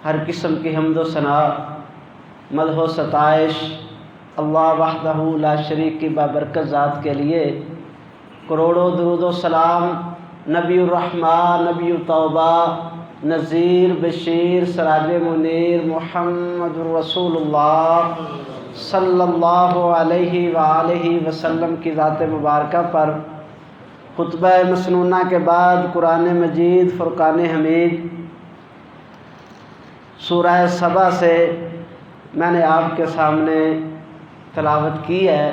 ہر قسم کی حمد و ثناء، مدح و ستائش اللہ وحدہ لا شریک کی بابرکت ذات کے لیے، کروڑوں درود و سلام نبی الرحمٰ، نبی التوبہ، نذیر بشیر سراج منیر محمد الرسول اللہ صلی اللہ علیہ وآلہ وسلم کی ذات مبارکہ پر خطبہ مسنونہ کے بعد قرآن مجید فرقان حمید سورہ سبا سے میں نے آپ کے سامنے تلاوت کی ہے۔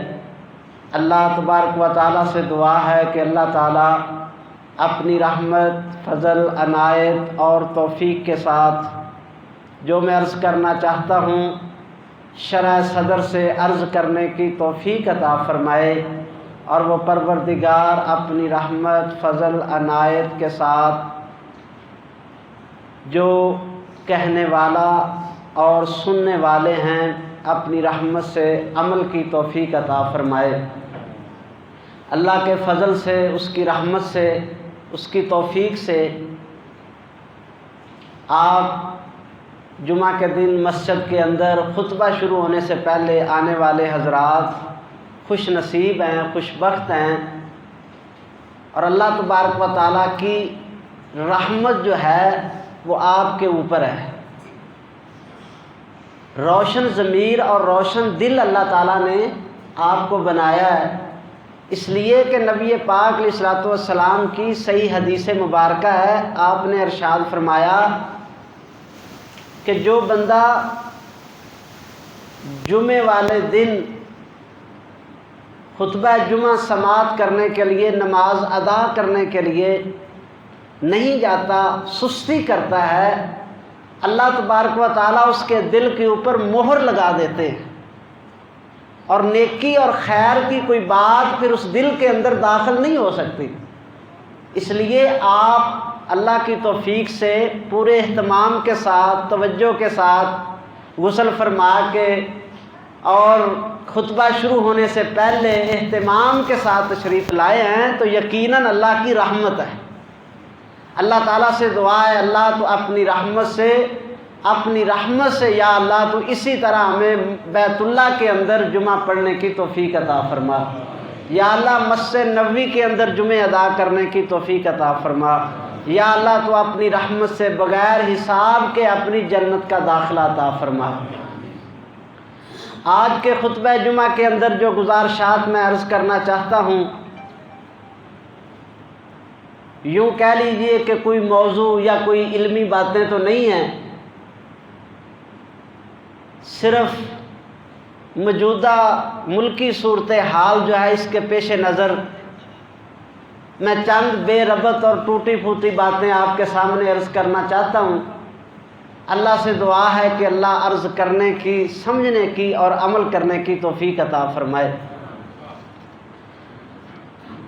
اللہ تبارک و تعالیٰ سے دعا ہے کہ اللہ تعالیٰ اپنی رحمت، فضل، عنایت اور توفیق کے ساتھ جو میں عرض کرنا چاہتا ہوں شرح صدر سے عرض کرنے کی توفیق عطا فرمائے، اور وہ پروردگار اپنی رحمت، فضل، عنایت کے ساتھ جو کہنے والا اور سننے والے ہیں اپنی رحمت سے عمل کی توفیق عطا فرمائے۔ اللہ کے فضل سے، اس کی رحمت سے، اس کی توفیق سے آپ جمعہ کے دن مسجد کے اندر خطبہ شروع ہونے سے پہلے آنے والے حضرات خوش نصیب ہیں، خوش بخت ہیں، اور اللہ تبارک و تعالیٰ کی رحمت جو ہے وہ آپ کے اوپر ہے۔ روشن ضمیر اور روشن دل اللہ تعالیٰ نے آپ کو بنایا ہے، اس لیے کہ نبی پاک علیہ الصلوۃ والسلام کی صحیح حدیث مبارکہ ہے، آپ نے ارشاد فرمایا کہ جو بندہ جمعے والے دن خطبہ جمعہ سماعت کرنے کے لیے، نماز ادا کرنے کے لیے نہیں جاتا، سستی کرتا ہے، اللہ تبارک و تعالیٰ اس کے دل کے اوپر مہر لگا دیتے ہیں، اور نیکی اور خیر کی کوئی بات پھر اس دل کے اندر داخل نہیں ہو سکتی۔ اس لیے آپ اللہ کی توفیق سے پورے اہتمام کے ساتھ، توجہ کے ساتھ غسل فرما کے اور خطبہ شروع ہونے سے پہلے اہتمام کے ساتھ تشریف لائے ہیں، تو یقیناً اللہ کی رحمت ہے۔ اللہ تعالیٰ سے دعا ہے، اللہ تو اپنی رحمت سے یا اللہ تو اسی طرح ہمیں بیت اللہ کے اندر جمعہ پڑھنے کی توفیق عطا فرما، یا اللہ مسجد نبوی کے اندر جمعے ادا کرنے کی توفیق عطا فرما، یا اللہ تو اپنی رحمت سے بغیر حساب کے اپنی جنت کا داخلہ عطا فرما۔ آج کے خطبہ جمعہ کے اندر جو گزارشات میں عرض کرنا چاہتا ہوں، یوں کہہ لیجئے کہ کوئی موضوع یا کوئی علمی باتیں تو نہیں ہیں، صرف موجودہ ملکی صورتحال جو ہے اس کے پیش نظر میں چند بے ربط اور ٹوٹی پھوٹی باتیں آپ کے سامنے عرض کرنا چاہتا ہوں۔ اللہ سے دعا ہے کہ اللہ عرض کرنے کی، سمجھنے کی اور عمل کرنے کی توفیق عطا فرمائے۔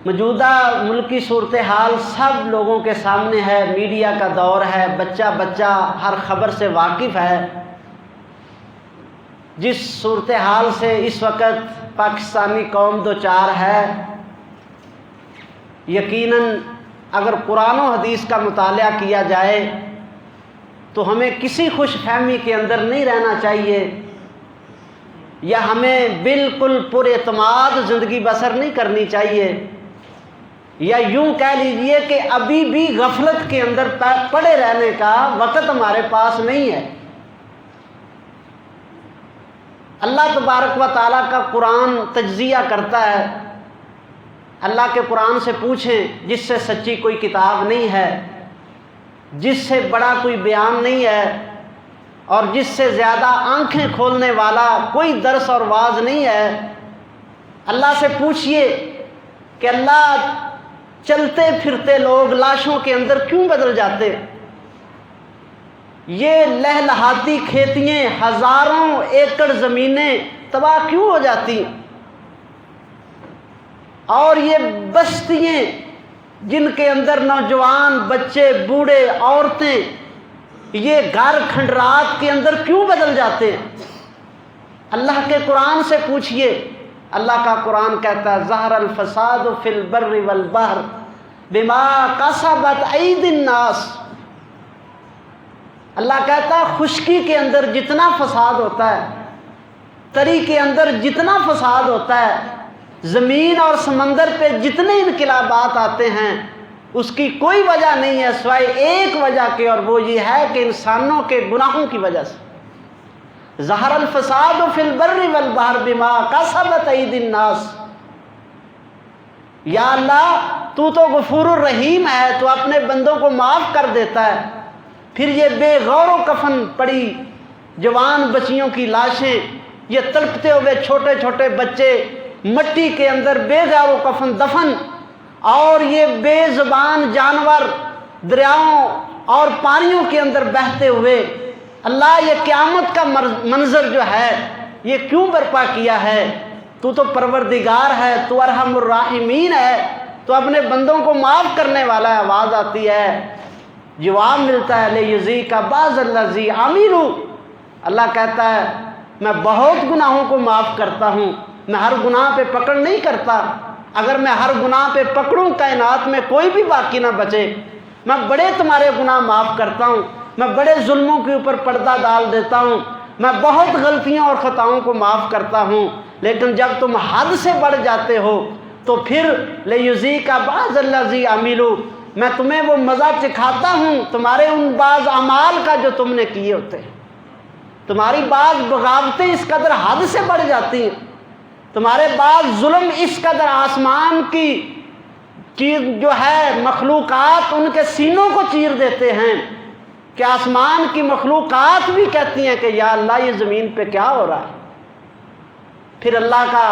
موجودہ ملکی صورتحال سب لوگوں کے سامنے ہے، میڈیا کا دور ہے، بچہ ہر خبر سے واقف ہے۔ جس صورتحال سے اس وقت پاکستانی قوم دوچار ہے، یقیناً اگر قرآن و حدیث کا مطالعہ کیا جائے تو ہمیں کسی خوش فہمی کے اندر نہیں رہنا چاہیے، یا ہمیں بالکل پر اعتماد زندگی بسر نہیں کرنی چاہیے، یا یوں کہہ لیجئے کہ ابھی بھی غفلت کے اندر پڑے رہنے کا وقت ہمارے پاس نہیں ہے۔ اللہ تبارک و تعالیٰ کا قرآن تجزیہ کرتا ہے۔ اللہ کے قرآن سے پوچھیں، جس سے سچی کوئی کتاب نہیں ہے، جس سے بڑا کوئی بیان نہیں ہے، اور جس سے زیادہ آنکھیں کھولنے والا کوئی درس اور واعظ نہیں ہے۔ اللہ سے پوچھئے کہ اللہ، چلتے پھرتے لوگ لاشوں کے اندر کیوں بدل جاتے؟ یہ لہلہاتی کھیتیاں، ہزاروں ایکڑ زمینیں تباہ کیوں ہو جاتی؟ اور یہ بستیاں جن کے اندر نوجوان، بچے، بوڑھے، عورتیں، یہ گھر کھنڈرات کے اندر کیوں بدل جاتے ہیں؟ اللہ کے قرآن سے پوچھئے۔ اللہ کا قرآن کہتا ہے ظہر الفساد فی البر والبحر بما کسبت ایدی الناس، اللہ کہتا ہے خشکی کے اندر جتنا فساد ہوتا ہے، تری کے اندر جتنا فساد ہوتا ہے، زمین اور سمندر پہ جتنے انقلابات آتے ہیں، اس کی کوئی وجہ نہیں ہے سوائے ایک وجہ کے، اور وہ یہ ہے کہ انسانوں کے گناہوں کی وجہ سے۔ ظہر الفساد فی البر والبحر بما کسبت ایدی الناس۔ یا اللہ تو غفور الرحیم ہے، تو اپنے بندوں کو معاف کر دیتا ہے، پھر یہ بے غور و کفن پڑی جوان بچیوں کی لاشیں، یہ تڑپتے ہوئے چھوٹے چھوٹے بچے مٹی کے اندر بے غور و کفن دفن، اور یہ بے زبان جانور دریاؤں اور پانیوں کے اندر بہتے ہوئے، اللہ یہ قیامت کا منظر جو ہے یہ کیوں برپا کیا ہے؟ تو پروردگار ہے، تو ارحم الراحمین ہے، تو اپنے بندوں کو معاف کرنے والا ہے۔ آواز آتی ہے، جواب ملتا ہے لیذیق بعض الذی عملوا۔ اللہ کہتا ہے میں بہت گناہوں کو معاف کرتا ہوں، میں ہر گناہ پہ پکڑ نہیں کرتا۔ اگر میں ہر گناہ پہ پکڑوں کائنات میں کوئی بھی باقی نہ بچے۔ میں بڑے تمہارے گناہ معاف کرتا ہوں، میں بڑے ظلموں کے اوپر پردہ ڈال دیتا ہوں، میں بہت غلطیوں اور خطاؤں کو معاف کرتا ہوں، لیکن جب تم حد سے بڑھ جاتے ہو تو پھر لیذیق بعض الذی عملوا، میں تمہیں وہ مزہ چکھاتا ہوں تمہارے ان بعض اعمال کا جو تم نے کیے ہوتے ہیں۔ تمہاری بعض بغاوتیں اس قدر حد سے بڑھ جاتی ہیں، تمہارے بعض ظلم اس قدر آسمان کی چیز جو ہے مخلوقات ان کے سینوں کو چیر دیتے ہیں کہ آسمان کی مخلوقات بھی کہتی ہیں کہ یا اللہ یہ زمین پہ کیا ہو رہا ہے۔ پھر اللہ کا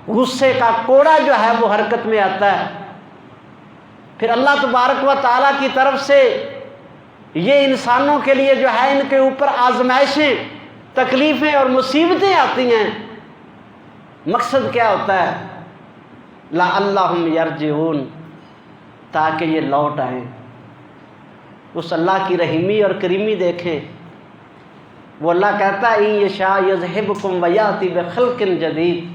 غصے کا کوڑا جو ہے وہ حرکت میں آتا ہے، پھر اللہ تبارک و تعالیٰ کی طرف سے یہ انسانوں کے لیے جو ہے ان کے اوپر آزمائشیں، تکلیفیں اور مصیبتیں آتی ہیں۔ مقصد کیا ہوتا ہے؟ لعلہم یرجعون، تاکہ یہ لوٹ آئیں، اس اللہ کی رحیمی اور کریمی دیکھیں۔ وہ اللہ کہتا ہے ان یشاء یذہبکم ویاتی بخلق جدید،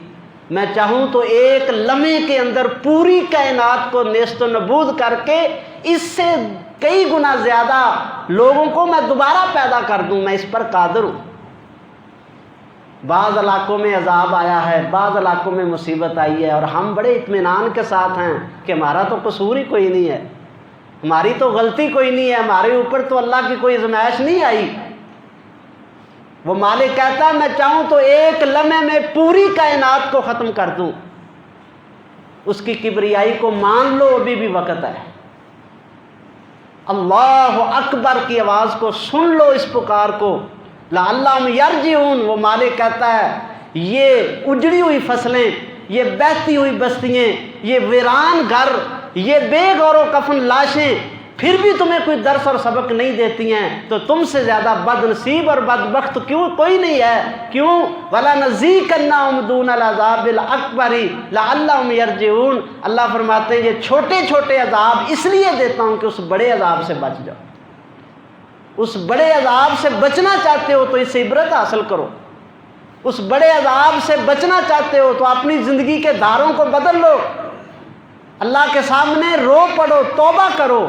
میں چاہوں تو ایک لمحے کے اندر پوری کائنات کو نیست و نبود کر کے اس سے کئی گنا زیادہ لوگوں کو میں دوبارہ پیدا کر دوں، میں اس پر قادر ہوں۔ بعض علاقوں میں عذاب آیا ہے، بعض علاقوں میں مصیبت آئی ہے، اور ہم بڑے اطمینان کے ساتھ ہیں کہ ہمارا تو قصور ہی کوئی نہیں ہے، ہماری تو غلطی کوئی نہیں ہے، ہمارے اوپر تو اللہ کی کوئی آزمائش نہیں آئی۔ وہ مالک کہتا ہے میں چاہوں تو ایک لمحے میں پوری کائنات کو ختم کر دوں۔ اس کی کبریائی کو مان لو، ابھی بھی وقت ہے۔ اللہ اکبر کی آواز کو سن لو، اس پکار کو، لعلہم یرجعون۔ وہ مالک کہتا ہے یہ اجڑی ہوئی فصلیں، یہ بہتی ہوئی بستیاں، یہ ویران گھر، یہ بے غور و کفن لاشیں پھر بھی تمہیں کوئی درس اور سبق نہیں دیتی ہیں، تو تم سے زیادہ بد نصیب اور بدبخت کیوں کوئی نہیں ہے؟ کیوں؟ وَلَنَذِيقَنَّهُمْ دُونَ الْعَذَابِ الْأَكْبَرِ لَعَلَّهُمْ يَرْجِعُونَ۔ اللہ فرماتے ہیں یہ چھوٹے چھوٹے عذاب اس لیے دیتا ہوں کہ اس بڑے عذاب سے بچ جاؤ۔ اس بڑے عذاب سے بچنا چاہتے ہو تو اس سے عبرت حاصل کرو، اس بڑے عذاب سے بچنا چاہتے ہو تو اپنی زندگی کے دھاروں کو بدل لو، اللہ کے سامنے رو پڑو، توبہ کرو۔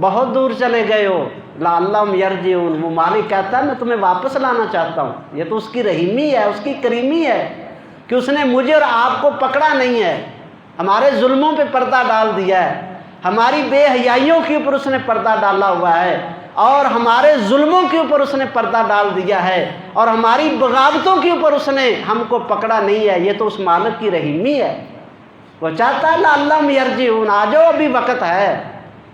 بہت دور چلے گئے ہو، لعلہم یرجعون۔ وہ مالک کہتا ہے میں تمہیں واپس لانا چاہتا ہوں۔ یہ تو اس کی رحیمی ہے، اس کی کریمی ہے کہ اس نے مجھے اور آپ کو پکڑا نہیں ہے، ہمارے ظلموں پہ پردہ ڈال دیا ہے، ہماری بے حیائیوں کے اوپر اس نے پردہ ڈالا ہوا ہے، اور ہمارے ظلموں کے اوپر اس نے پردہ ڈال دیا ہے، اور ہماری بغاوتوں کے اوپر اس نے ہم کو پکڑا نہیں ہے۔ یہ تو اس مالک کی رحیمی ہے۔ وہ چاہتا ہے لعلہم یرجعون، آ جاؤ ابھی وقت ہے،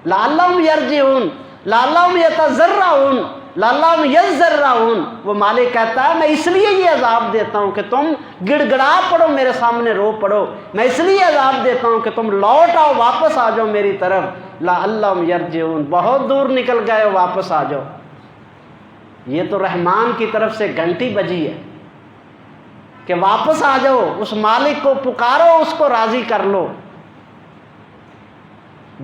لعلہم یرجعون، لعلہم یتضرعون، لعلہم یضرعون۔ وہ مالک کہتا ہے میں اس لیے یہ عذاب دیتا ہوں کہ تم گڑ گڑا پڑو، میرے سامنے رو پڑو، میں اس لیے عذاب دیتا ہوں کہ تم لوٹ آؤ، واپس آ جاؤ میری طرف۔ لعلہم یرجعون، بہت دور نکل گئے ہو، واپس آ جاؤ۔ یہ تو رحمان کی طرف سے گھنٹی بجی ہے کہ واپس آ جاؤ، اس مالک کو پکارو، اس کو راضی کر لو۔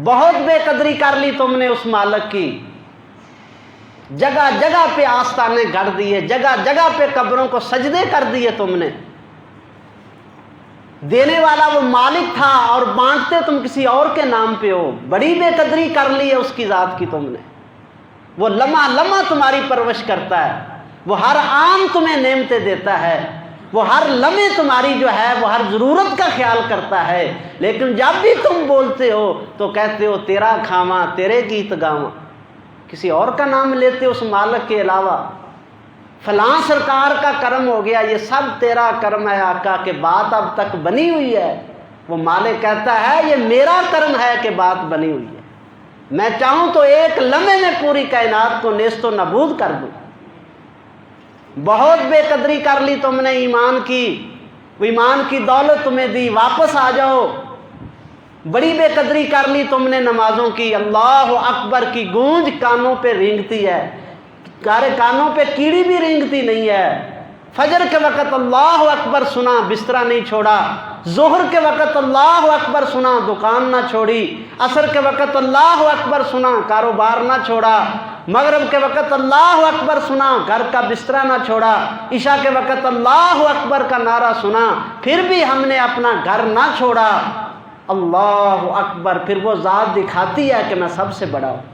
بہت بے قدری کر لی تم نے اس مالک کی، جگہ جگہ پہ آستانے گڑ دیے، جگہ جگہ پہ قبروں کو سجدے کر دیے تم نے۔ دینے والا وہ مالک تھا اور بانٹتے تم کسی اور کے نام پہ ہو، بڑی بے قدری کر لی ہے اس کی ذات کی تم نے۔ وہ لمحہ لمحہ تمہاری پرورش کرتا ہے، وہ ہر آن تمہیں نعمتیں دیتا ہے، وہ ہر لمحے تمہاری جو ہے وہ ہر ضرورت کا خیال کرتا ہے، لیکن جب بھی تم بولتے ہو تو کہتے ہو تیرا کھاواں تیرے گیت گاواں، کسی اور کا نام لیتے ہو اس مالک کے علاوہ، فلاں سرکار کا کرم ہو گیا، یہ سب تیرا کرم ہے آقا کہ بات اب تک بنی ہوئی ہے۔ وہ مالک کہتا ہے یہ میرا کرم ہے کہ بات بنی ہوئی ہے، میں چاہوں تو ایک لمحے میں پوری کائنات کو نیست و نابود کر دوں۔ بہت بے قدری کر لی تم نے ایمان کی، وہ ایمان کی دولت تمہیں دی، واپس آ جاؤ۔ بڑی بے قدری کر لی تم نے نمازوں کی، اللہ اکبر کی گونج کانوں پہ رینگتی ہے، سارے کانوں پہ کیڑی بھی رینگتی نہیں ہے۔ فجر کے وقت اللہ اکبر سنا، بسترا نہیں چھوڑا، ظہر کے وقت اللہ اکبر سنا، دکان نہ چھوڑی، عصر کے وقت اللہ اکبر سنا، کاروبار نہ چھوڑا، مغرب کے وقت اللہ اکبر سنا، گھر کا بسترا نہ چھوڑا، عشاء کے وقت اللہ اکبر کا نعرہ سنا، پھر بھی ہم نے اپنا گھر نہ چھوڑا۔ اللہ اکبر، پھر وہ ذات دکھاتی ہے کہ میں سب سے بڑا ہوں۔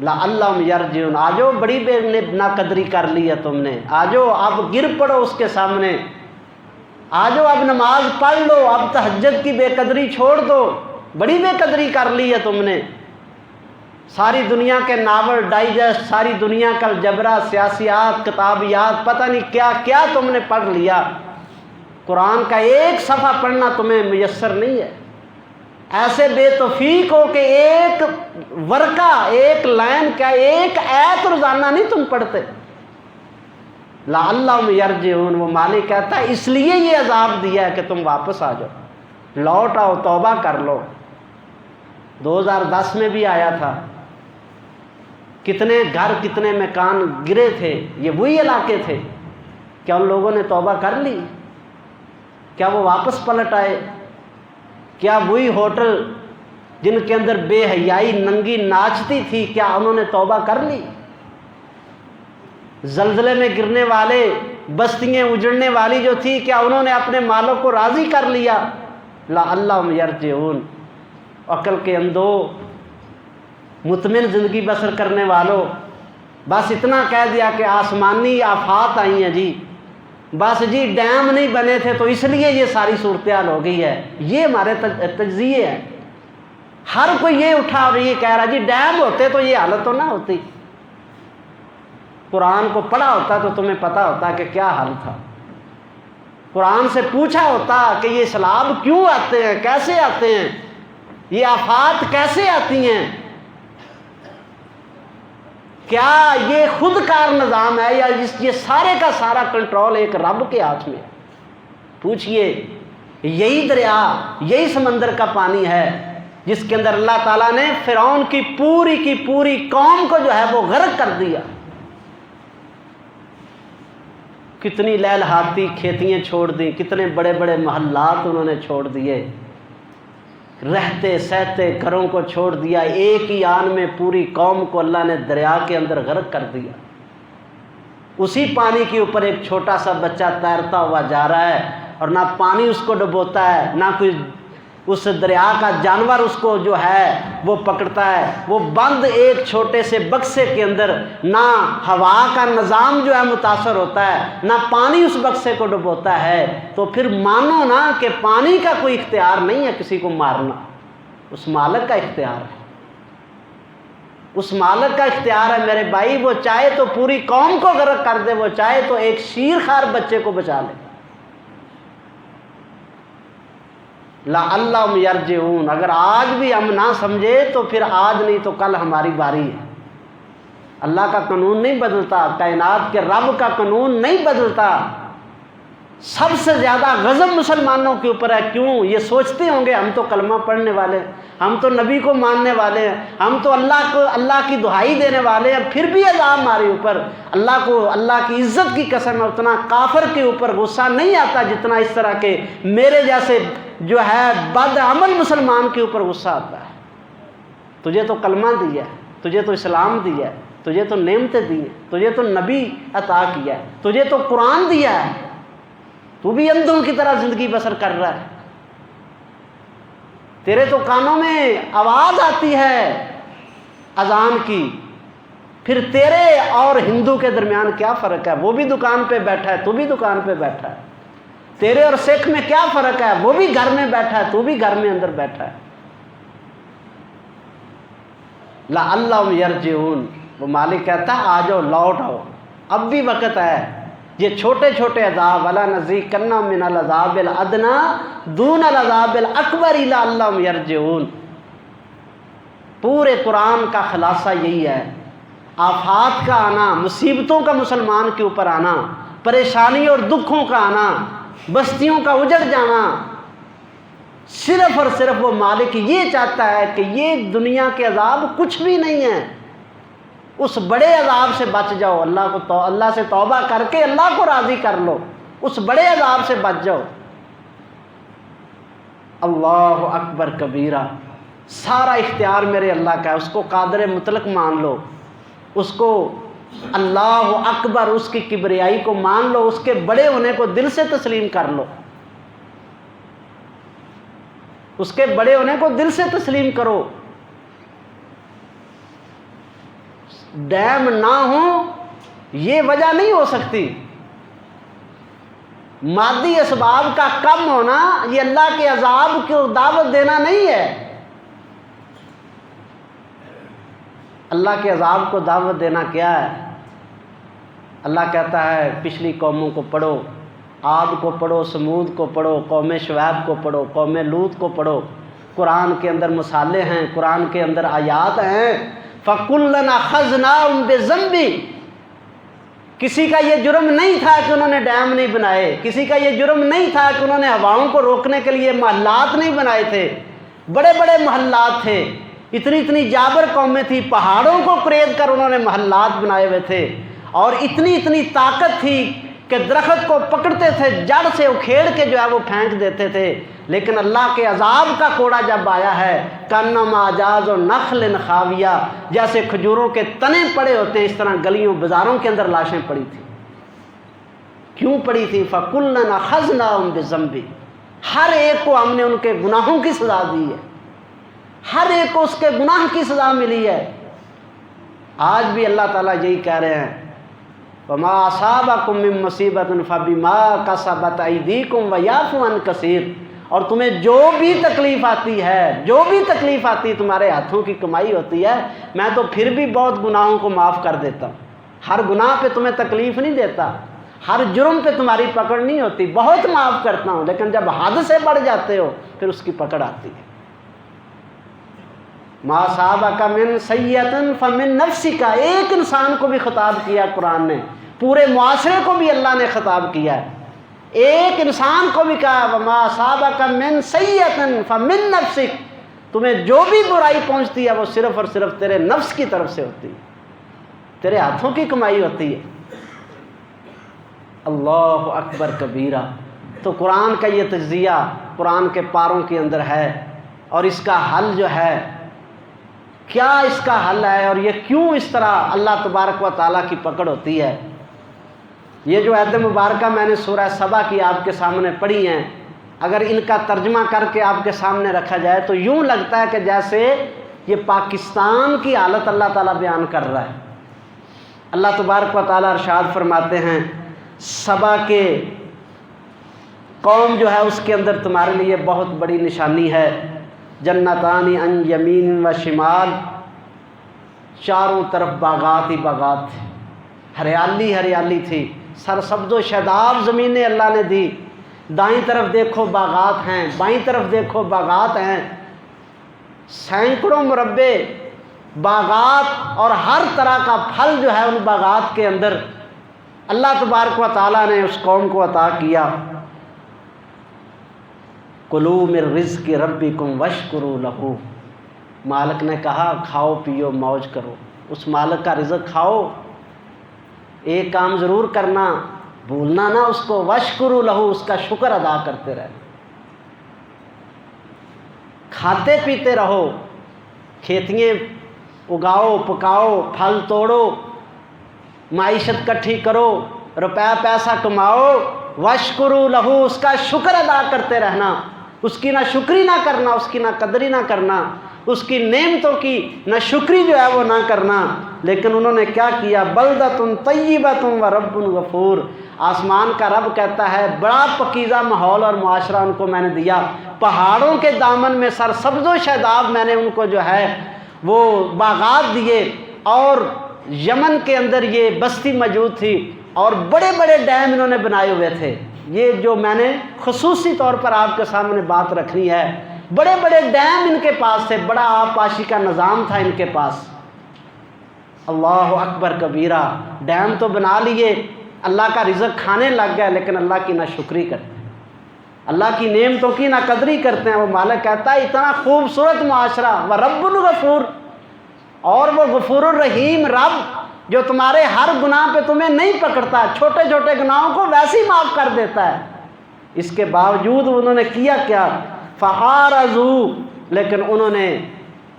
لعلہم یرجعون، آجو بڑی بے ناقدری کر لی ہے تم نے، آجو اب گر پڑو اس کے سامنے، آجو اب نماز پڑھ لو، اب تہجد کی بے قدری چھوڑ دو، بڑی بے قدری کر لی ہے تم نے۔ ساری دنیا کے ناول ڈائجسٹ، ساری دنیا کا الجبرا، سیاسیات، کتابیات، پتہ نہیں کیا کیا تم نے پڑھ لیا، قرآن کا ایک صفحہ پڑھنا تمہیں میسر نہیں ہے۔ ایسے بے توفیق ہو کہ ایک ورقہ، ایک لائن کا ایک آیت روزانہ نہیں تم پڑھتے۔ لعلہم یرجعون، وہ مالک کہتا ہے اس لیے یہ عذاب دیا ہے کہ تم واپس آ جاؤ، لوٹ آؤ، توبہ کر لو۔ 2010 میں بھی آیا تھا، کتنے گھر کتنے مکان گرے تھے، یہ وہی علاقے تھے، کیا ان لوگوں نے توبہ کر لی؟ کیا وہ واپس پلٹ آئے؟ کیا وہی ہوٹل جن کے اندر بے حیائی ننگی ناچتی تھی، کیا انہوں نے توبہ کر لی؟ زلزلے میں گرنے والے، بستیاں اجڑنے والی جو تھی، کیا انہوں نے اپنے مالک کو راضی کر لیا؟ لعلہم یرجعون، عقل کے اندھو، مطمئن زندگی بسر کرنے والوں، بس اتنا کہہ دیا کہ آسمانی آفات آئی ہیں جی، بس جی ڈیم نہیں بنے تھے تو اس لیے یہ ساری صورتحال ہو گئی ہے، یہ ہمارے تجزیے ہیں۔ ہر کوئی یہ اٹھا اور یہ کہہ رہا جی ڈیم ہوتے تو یہ حالت تو نہ ہوتی، قرآن کو پڑھا ہوتا تو تمہیں پتہ ہوتا کہ کیا حال تھا، قرآن سے پوچھا ہوتا کہ یہ سیلاب کیوں آتے ہیں، کیسے آتے ہیں، یہ آفات کیسے آتی ہیں، کیا یہ خود کار نظام ہے یا یہ سارے کا سارا کنٹرول ایک رب کے ہاتھ میں؟ پوچھئے، یہی دریا، یہی سمندر کا پانی ہے جس کے اندر اللہ تعالیٰ نے فرعون کی پوری قوم کو جو ہے وہ غرق کر دیا۔ کتنی لہلہاتی کھیتیاں چھوڑ دیں، کتنے بڑے بڑے محلات انہوں نے چھوڑ دیے، رہتے سہتے گھروں کو چھوڑ دیا، ایک ہی آن میں پوری قوم کو اللہ نے دریا کے اندر غرق کر دیا۔ اسی پانی کے اوپر ایک چھوٹا سا بچہ تیرتا ہوا جا رہا ہے، اور نہ پانی اس کو ڈبوتا ہے، نہ کوئی اس دریا کا جانور اس کو جو ہے وہ پکڑتا ہے، وہ بند ایک چھوٹے سے بکسے کے اندر، نہ ہوا کا نظام جو ہے متاثر ہوتا ہے، نہ پانی اس بکسے کو ڈبوتا ہے، تو پھر مانو نا کہ پانی کا کوئی اختیار نہیں ہے کسی کو مارنا، اس مالک کا اختیار ہے، اس مالک کا اختیار ہے میرے بھائی۔ وہ چاہے تو پوری قوم کو غرق کر دے، وہ چاہے تو ایک شیرخوار بچے کو بچا لے۔ لعلہم یرجعون، اگر آج بھی ہم نہ سمجھے تو پھر آج نہیں تو کل ہماری باری ہے۔ اللہ کا قانون نہیں بدلتا، کائنات کے رب کا قانون نہیں بدلتا۔ سب سے زیادہ غضب مسلمانوں کے اوپر ہے، کیوں؟ یہ سوچتے ہوں گے ہم تو کلمہ پڑھنے والے ہیں، ہم تو نبی کو ماننے والے ہیں، ہم تو اللہ کی دہائی دینے والے ہیں، پھر بھی عذاب ہمارے اوپر۔ اللہ کی عزت کی قسم ہے، اتنا کافر کے اوپر غصہ نہیں آتا جتنا اس طرح کے میرے جیسے جو ہے بد عمل مسلمان کے اوپر غصہ آتا ہے۔ تجھے تو کلمہ دیا ہے، تجھے تو اسلام دیا ہے، تجھے تو نعمتیں دی ہیں، تجھے تو نبی عطا کیا ہے، تجھے تو قرآن دیا ہے، تو بھی اندھوں کی طرح زندگی بسر کر رہا ہے۔ تیرے تو کانوں میں آواز آتی ہے اذان کی، پھر تیرے اور ہندو کے درمیان کیا فرق ہے؟ وہ بھی دکان پہ بیٹھا ہے، تو بھی دکان پہ بیٹھا ہے۔ تیرے اور سکھ میں کیا فرق ہے؟ وہ بھی گھر میں بیٹھا ہے، تو بھی گھر میں اندر بیٹھا ہے۔ لعلہم یرجعون، وہ مالک کہتا ہے آ جاؤ، لوٹ آؤ، اب بھی وقت ہے۔ یہ چھوٹے چھوٹے عذاب، وَلَا نَذِيقَنَّ مِنَ الْعَذَابِ الْأَدْنَىٰ دُونَ الْعَذَابِ الْأَكْبَرِ لَعَلَّهُمْ يَرْجِعُونَ۔ پورے قرآن کا خلاصہ یہی ہے، آفات کا آنا، مصیبتوں کا مسلمان کے اوپر آنا، پریشانی اور دکھوں کا آنا، بستیوں کا اجڑ جانا، صرف اور صرف وہ مالک یہ چاہتا ہے کہ یہ دنیا کے عذاب کچھ بھی نہیں ہے، اس بڑے عذاب سے بچ جاؤ، اللہ سے توبہ کر کے اللہ کو راضی کر لو، اس بڑے عذاب سے بچ جاؤ۔ اللہ اکبر کبیرہ، سارا اختیار میرے اللہ کا ہے، اس کو قادر مطلق مان لو، اس کو اللہ اکبر، اس کی کبریائی کو مان لو، اس کے بڑے ہونے کو دل سے تسلیم کر لو، اس کے بڑے ہونے کو دل سے تسلیم کرو۔ ڈیم نہ ہو یہ وجہ نہیں ہو سکتی، مادی اسباب کا کم ہونا یہ اللہ کے عذاب کو دعوت دینا نہیں ہے۔ اللہ کے عذاب کو دعوت دینا کیا ہے؟ اللہ کہتا ہے پچھلی قوموں کو پڑھو، عاد کو پڑھو، سمود کو پڑھو، قوم شعیب کو پڑھو، قوم لوط کو پڑھو۔ قرآن کے اندر مصالحے ہیں، قرآن کے اندر آیات ہیں۔ فَكُلًّا أَخَذْنَاهُمْ بِذَنبِهِ، کسی کا یہ جرم نہیں تھا کہ انہوں نے ڈیم نہیں بنائے، کسی کا یہ جرم نہیں تھا کہ انہوں نے ہواؤں کو روکنے کے لیے محلات نہیں بنائے تھے، بڑے بڑے محلات تھے، اتنی اتنی جابر قومیں تھی، پہاڑوں کو کرید کر انہوں نے محلات بنائے ہوئے تھے، اور اتنی اتنی طاقت تھی کہ درخت کو پکڑتے تھے، جڑ سے اکھیڑ کے جو ہے وہ پھینک دیتے تھے۔ لیکن اللہ کے عذاب کا کوڑا جب آیا ہے، کانما اعجاز و نخل خاویہ، جیسے کھجوروں کے تنے پڑے ہوتے ہیں، اس طرح گلیوں بازاروں کے اندر لاشیں پڑی تھیں۔ کیوں پڑی تھی؟ فَكُلًّا أَخَذْنَاهُمْ بِذَنبِهِ، ہر ایک کو ہم نے ان کے گناہوں کی سزا دی ہے، ہر ایک کو اس کے گناہ کی سزا ملی ہے۔ آج بھی اللہ تعالیٰ یہی کہہ رہے ہیں، وَمَا أَصَابَكُم مِّن مُّصِيبَةٍ فَبِمَا كَسَبَتْ أَيْدِيكُمْ وَيَعْفُو عَن كَثِيرٍ، اور تمہیں جو بھی تکلیف آتی ہے، جو بھی تکلیف آتی ہے، تمہارے ہاتھوں کی کمائی ہوتی ہے، میں تو پھر بھی بہت گناہوں کو معاف کر دیتا ہوں، ہر گناہ پہ تمہیں تکلیف نہیں دیتا، ہر جرم پہ تمہاری پکڑ نہیں ہوتی، بہت معاف کرتا ہوں، لیکن جب حد سے بڑھ جاتے ہو پھر اس کی پکڑ آتی ہے۔ ما أصابك من سیئۃ فمن نفسک، ایک انسان کو بھی خطاب کیا قرآن نے، پورے معاشرے کو بھی اللہ نے خطاب کیا ہے، ایک انسان کو بھی کہا وما أصابك من سیئۃ فمن نفسک، تمہیں جو بھی برائی پہنچتی ہے وہ صرف اور صرف تیرے نفس کی طرف سے ہوتی ہے، تیرے ہاتھوں کی کمائی ہوتی ہے۔ اللہ اکبر کبیرہ۔ تو قرآن کا یہ تجزیہ قرآن کے پاروں کے اندر ہے، اور اس کا حل جو ہے، کیا اس کا حل ہے، اور یہ کیوں اس طرح اللہ تبارک و تعالیٰ کی پکڑ ہوتی ہے۔ یہ جو آیت مبارکہ میں نے سورہ سبا کی آپ کے سامنے پڑھی ہیں، اگر ان کا ترجمہ کر کے آپ کے سامنے رکھا جائے تو یوں لگتا ہے کہ جیسے یہ پاکستان کی حالت اللہ تعالیٰ بیان کر رہا ہے۔ اللہ تبارک و تعالیٰ ارشاد فرماتے ہیں، سبا کے قوم جو ہے اس کے اندر تمہارے لیے بہت بڑی نشانی ہے، جنتان عن یمین و شمال، چاروں طرف باغات ہی باغات تھے، ہریالی ہریالی تھی، سرسبز و شاداب زمینیں اللہ نے دی، دائیں طرف دیکھو باغات ہیں، بائیں طرف دیکھو باغات ہیں، سینکڑوں مربع باغات، اور ہر طرح کا پھل جو ہے ان باغات کے اندر اللہ تبارک و تعالیٰ نے اس قوم کو عطا کیا۔ کلوا من رزق ربکم واشکروا لہ، مالک نے کہا کھاؤ پیو موج کرو، اس مالک کا رزق کھاؤ، ایک کام ضرور کرنا، بھولنا نہ اس کو، واشکروا لہ، اس کا شکر ادا کرتے رہنا، کھاتے پیتے رہو، کھیتیاں اگاؤ پکاؤ، پھل توڑو، معیشت کٹھی کرو، روپیہ پیسہ کماؤ، واشکروا لہ، اس کا شکر ادا کرتے رہنا۔ اس کی نہ شکری نہ کرنا، اس کی نہ قدری نہ کرنا، اس کی نعمتوں کی نہ شکری جو ہے وہ نہ کرنا۔ لیکن انہوں نے کیا کیا؟ بلدۃ طیبۃ و رب غفور، آسمان کا رب کہتا ہے بڑا پکیزہ ماحول اور معاشرہ ان کو میں نے دیا، پہاڑوں کے دامن میں سرسبز و شاداب میں نے ان کو جو ہے وہ باغات دیے، اور یمن کے اندر یہ بستی موجود تھی، اور بڑے بڑے ڈیم انہوں نے بنائے ہوئے تھے۔ یہ جو میں نے خصوصی طور پر آپ کے سامنے بات رکھنی ہے، بڑے بڑے ڈیم ان کے پاس تھے، بڑا آب پاشی کا نظام تھا ان کے پاس۔ اللہ اکبر کبیرہ، ڈیم تو بنا لیے، اللہ کا رزق کھانے لگ گئے، لیکن اللہ کی نہ شکری کرتے ہیں، اللہ کی نعمتوں کی نہ قدری کرتے ہیں۔ وہ مالک کہتا ہے اتنا خوبصورت معاشرہ، وہ رب الغفور، اور وہ غفور الرحیم رب جو تمہارے ہر گناہ پہ تمہیں نہیں پکڑتا، چھوٹے چھوٹے گناہوں کو ویسے ہی معاف کر دیتا ہے۔ اس کے باوجود انہوں نے کیا کیا؟ فَعَارَضُوا، لیکن انہوں نے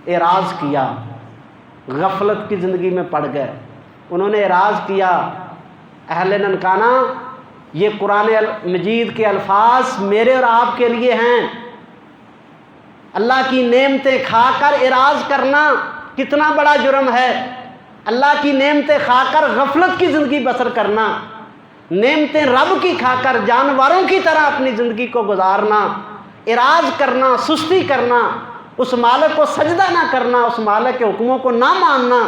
اعراض کیا، غفلت کی زندگی میں پڑ گئے، انہوں نے اعراض کیا۔ اہل ننکانہ، یہ قرآن مجید کے الفاظ میرے اور آپ کے لیے ہیں۔ اللہ کی نعمتیں کھا کر اعراض کرنا کتنا بڑا جرم ہے، اللہ کی نعمتیں کھا کر غفلت کی زندگی بسر کرنا، نعمتیں رب کی کھا کر جانوروں کی طرح اپنی زندگی کو گزارنا، اعراض کرنا، سستی کرنا، اس مالک کو سجدہ نہ کرنا، اس مالک کے حکموں کو نہ ماننا،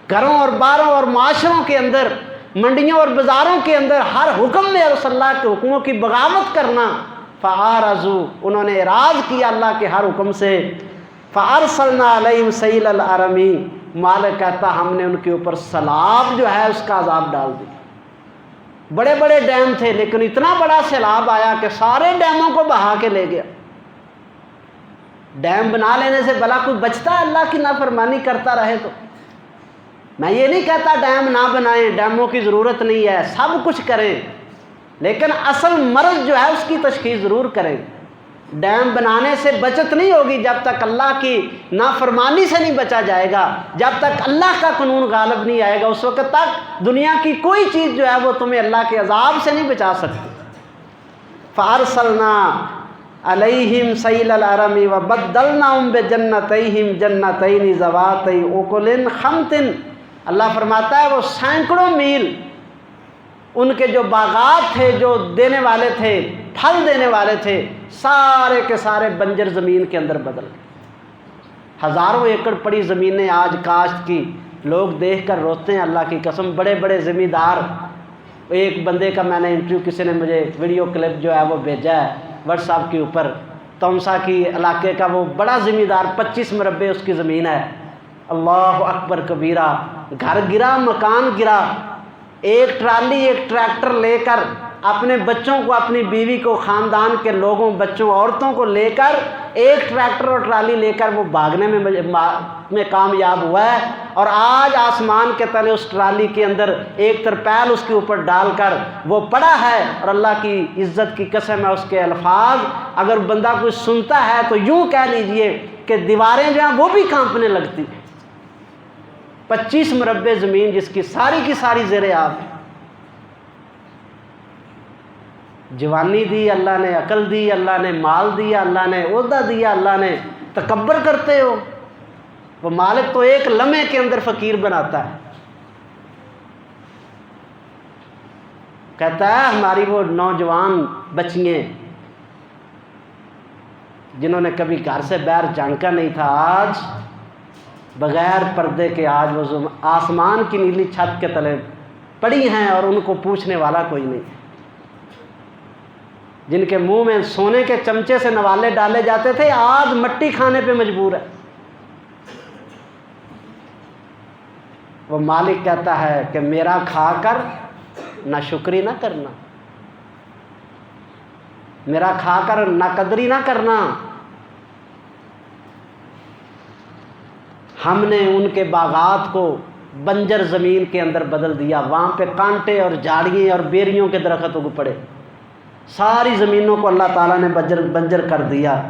گھروں اور باروں اور معاشروں کے اندر، منڈیوں اور بازاروں کے اندر ہر حکم میں اس اللہ کے حکموں کی بغاوت کرنا۔ فَعَارَضُوا، انہوں نے اعراض کیا اللہ کے ہر حکم سے۔ فَأَرْسَلْنَا عَلَيْهِمْ سَيْلَ الْعَرَمِ، مالک کہتا ہم نے ان کے اوپر سیلاب جو ہے اس کا عذاب ڈال دیا۔ بڑے بڑے ڈیم تھے، لیکن اتنا بڑا سیلاب آیا کہ سارے ڈیموں کو بہا کے لے گیا۔ ڈیم بنا لینے سے بھلا کوئی بچتا ہے اللہ کی نافرمانی کرتا رہے تو؟ میں یہ نہیں کہتا ڈیم نہ بنائیں، ڈیموں کی ضرورت نہیں ہے، سب کچھ کریں، لیکن اصل مرض جو ہے اس کی تشخیص ضرور کریں۔ ڈیم بنانے سے بچت نہیں ہوگی جب تک اللہ کی نافرمانی سے نہیں بچا جائے گا، جب تک اللہ کا قانون غالب نہیں آئے گا، اس وقت تک دنیا کی کوئی چیز جو ہے وہ تمہیں اللہ کے عذاب سے نہیں بچا سکتی۔ فَأَرْسَلْنَا عَلَيْهِمْ سَيْلَ الْعَرَمِ وَبَدَّلْنَاهُمْ بِجَنَّتَيْهِمْ جَنَّتَيْنِ ذَوَاتَيْ أُكُلٍ خَمْطٍ، اللہ فرماتا ہے وہ سینکڑوں میل ان کے جو باغات تھے، جو دینے والے تھے، پھل دینے والے تھے، سارے کے سارے بنجر زمین کے اندر بدل گئے۔ ہزاروں ایکڑ پڑی زمینیں آج کاشت کی، لوگ دیکھ کر روتے ہیں اللہ کی قسم۔ بڑے بڑے زمیندار، ایک بندے کا میں نے انٹرویو، کسی نے مجھے ویڈیو کلپ جو ہے وہ بھیجا ہے واٹس ایپ کے اوپر، تومسا کی علاقے کا وہ بڑا زمیندار، 25 مربع اس کی زمین ہے۔ اللہ اکبر کبیرہ، گھر گرا، مکان گرا، ایک ٹرالی ایک ٹریکٹر لے کر اپنے بچوں کو، اپنی بیوی کو، خاندان کے لوگوں، بچوں، عورتوں کو لے کر ایک ٹریکٹر اور ٹرالی لے کر وہ بھاگنے میں کامیاب ہوا ہے، اور آج آسمان کے تلے اس ٹرالی کے اندر ایک ترپال اس کے اوپر ڈال کر وہ پڑا ہے۔ اور اللہ کی عزت کی قسم ہے، اس کے الفاظ اگر بندہ کوئی سنتا ہے تو یوں کہہ لیجئے کہ دیواریں جو ہیں وہ بھی کانپنے لگتی۔ 25 مربع زمین جس کی ساری زیر آب ہے۔ جوانی دی اللہ نے، عقل دی اللہ نے، مال دیا اللہ نے، عہدہ دیا اللہ نے، تکبر کرتے ہو۔ وہ مالک تو ایک لمحے کے اندر فقیر بناتا ہے۔ کہتا ہے ہماری وہ نوجوان بچیاں جنہوں نے کبھی گھر سے باہر جھانکا نہیں تھا، آج بغیر پردے کے آج وہ آسمان کی نیلی چھت کے تلے پڑی ہیں، اور ان کو پوچھنے والا کوئی نہیں۔ جن کے منہ میں سونے کے چمچے سے نوالے ڈالے جاتے تھے، آج مٹی کھانے پہ مجبور ہے۔ وہ مالک کہتا ہے کہ میرا کھا کر نہ شکری نہ کرنا، میرا کھا کر نہ قدری نہ کرنا۔ ہم نے ان کے باغات کو بنجر زمین کے اندر بدل دیا، وہاں پہ کانٹے اور جھاڑیاں اور بیریوں کے درخت اگ پڑے، ساری زمینوں کو اللہ تعالیٰ نے بنجر کر دیا۔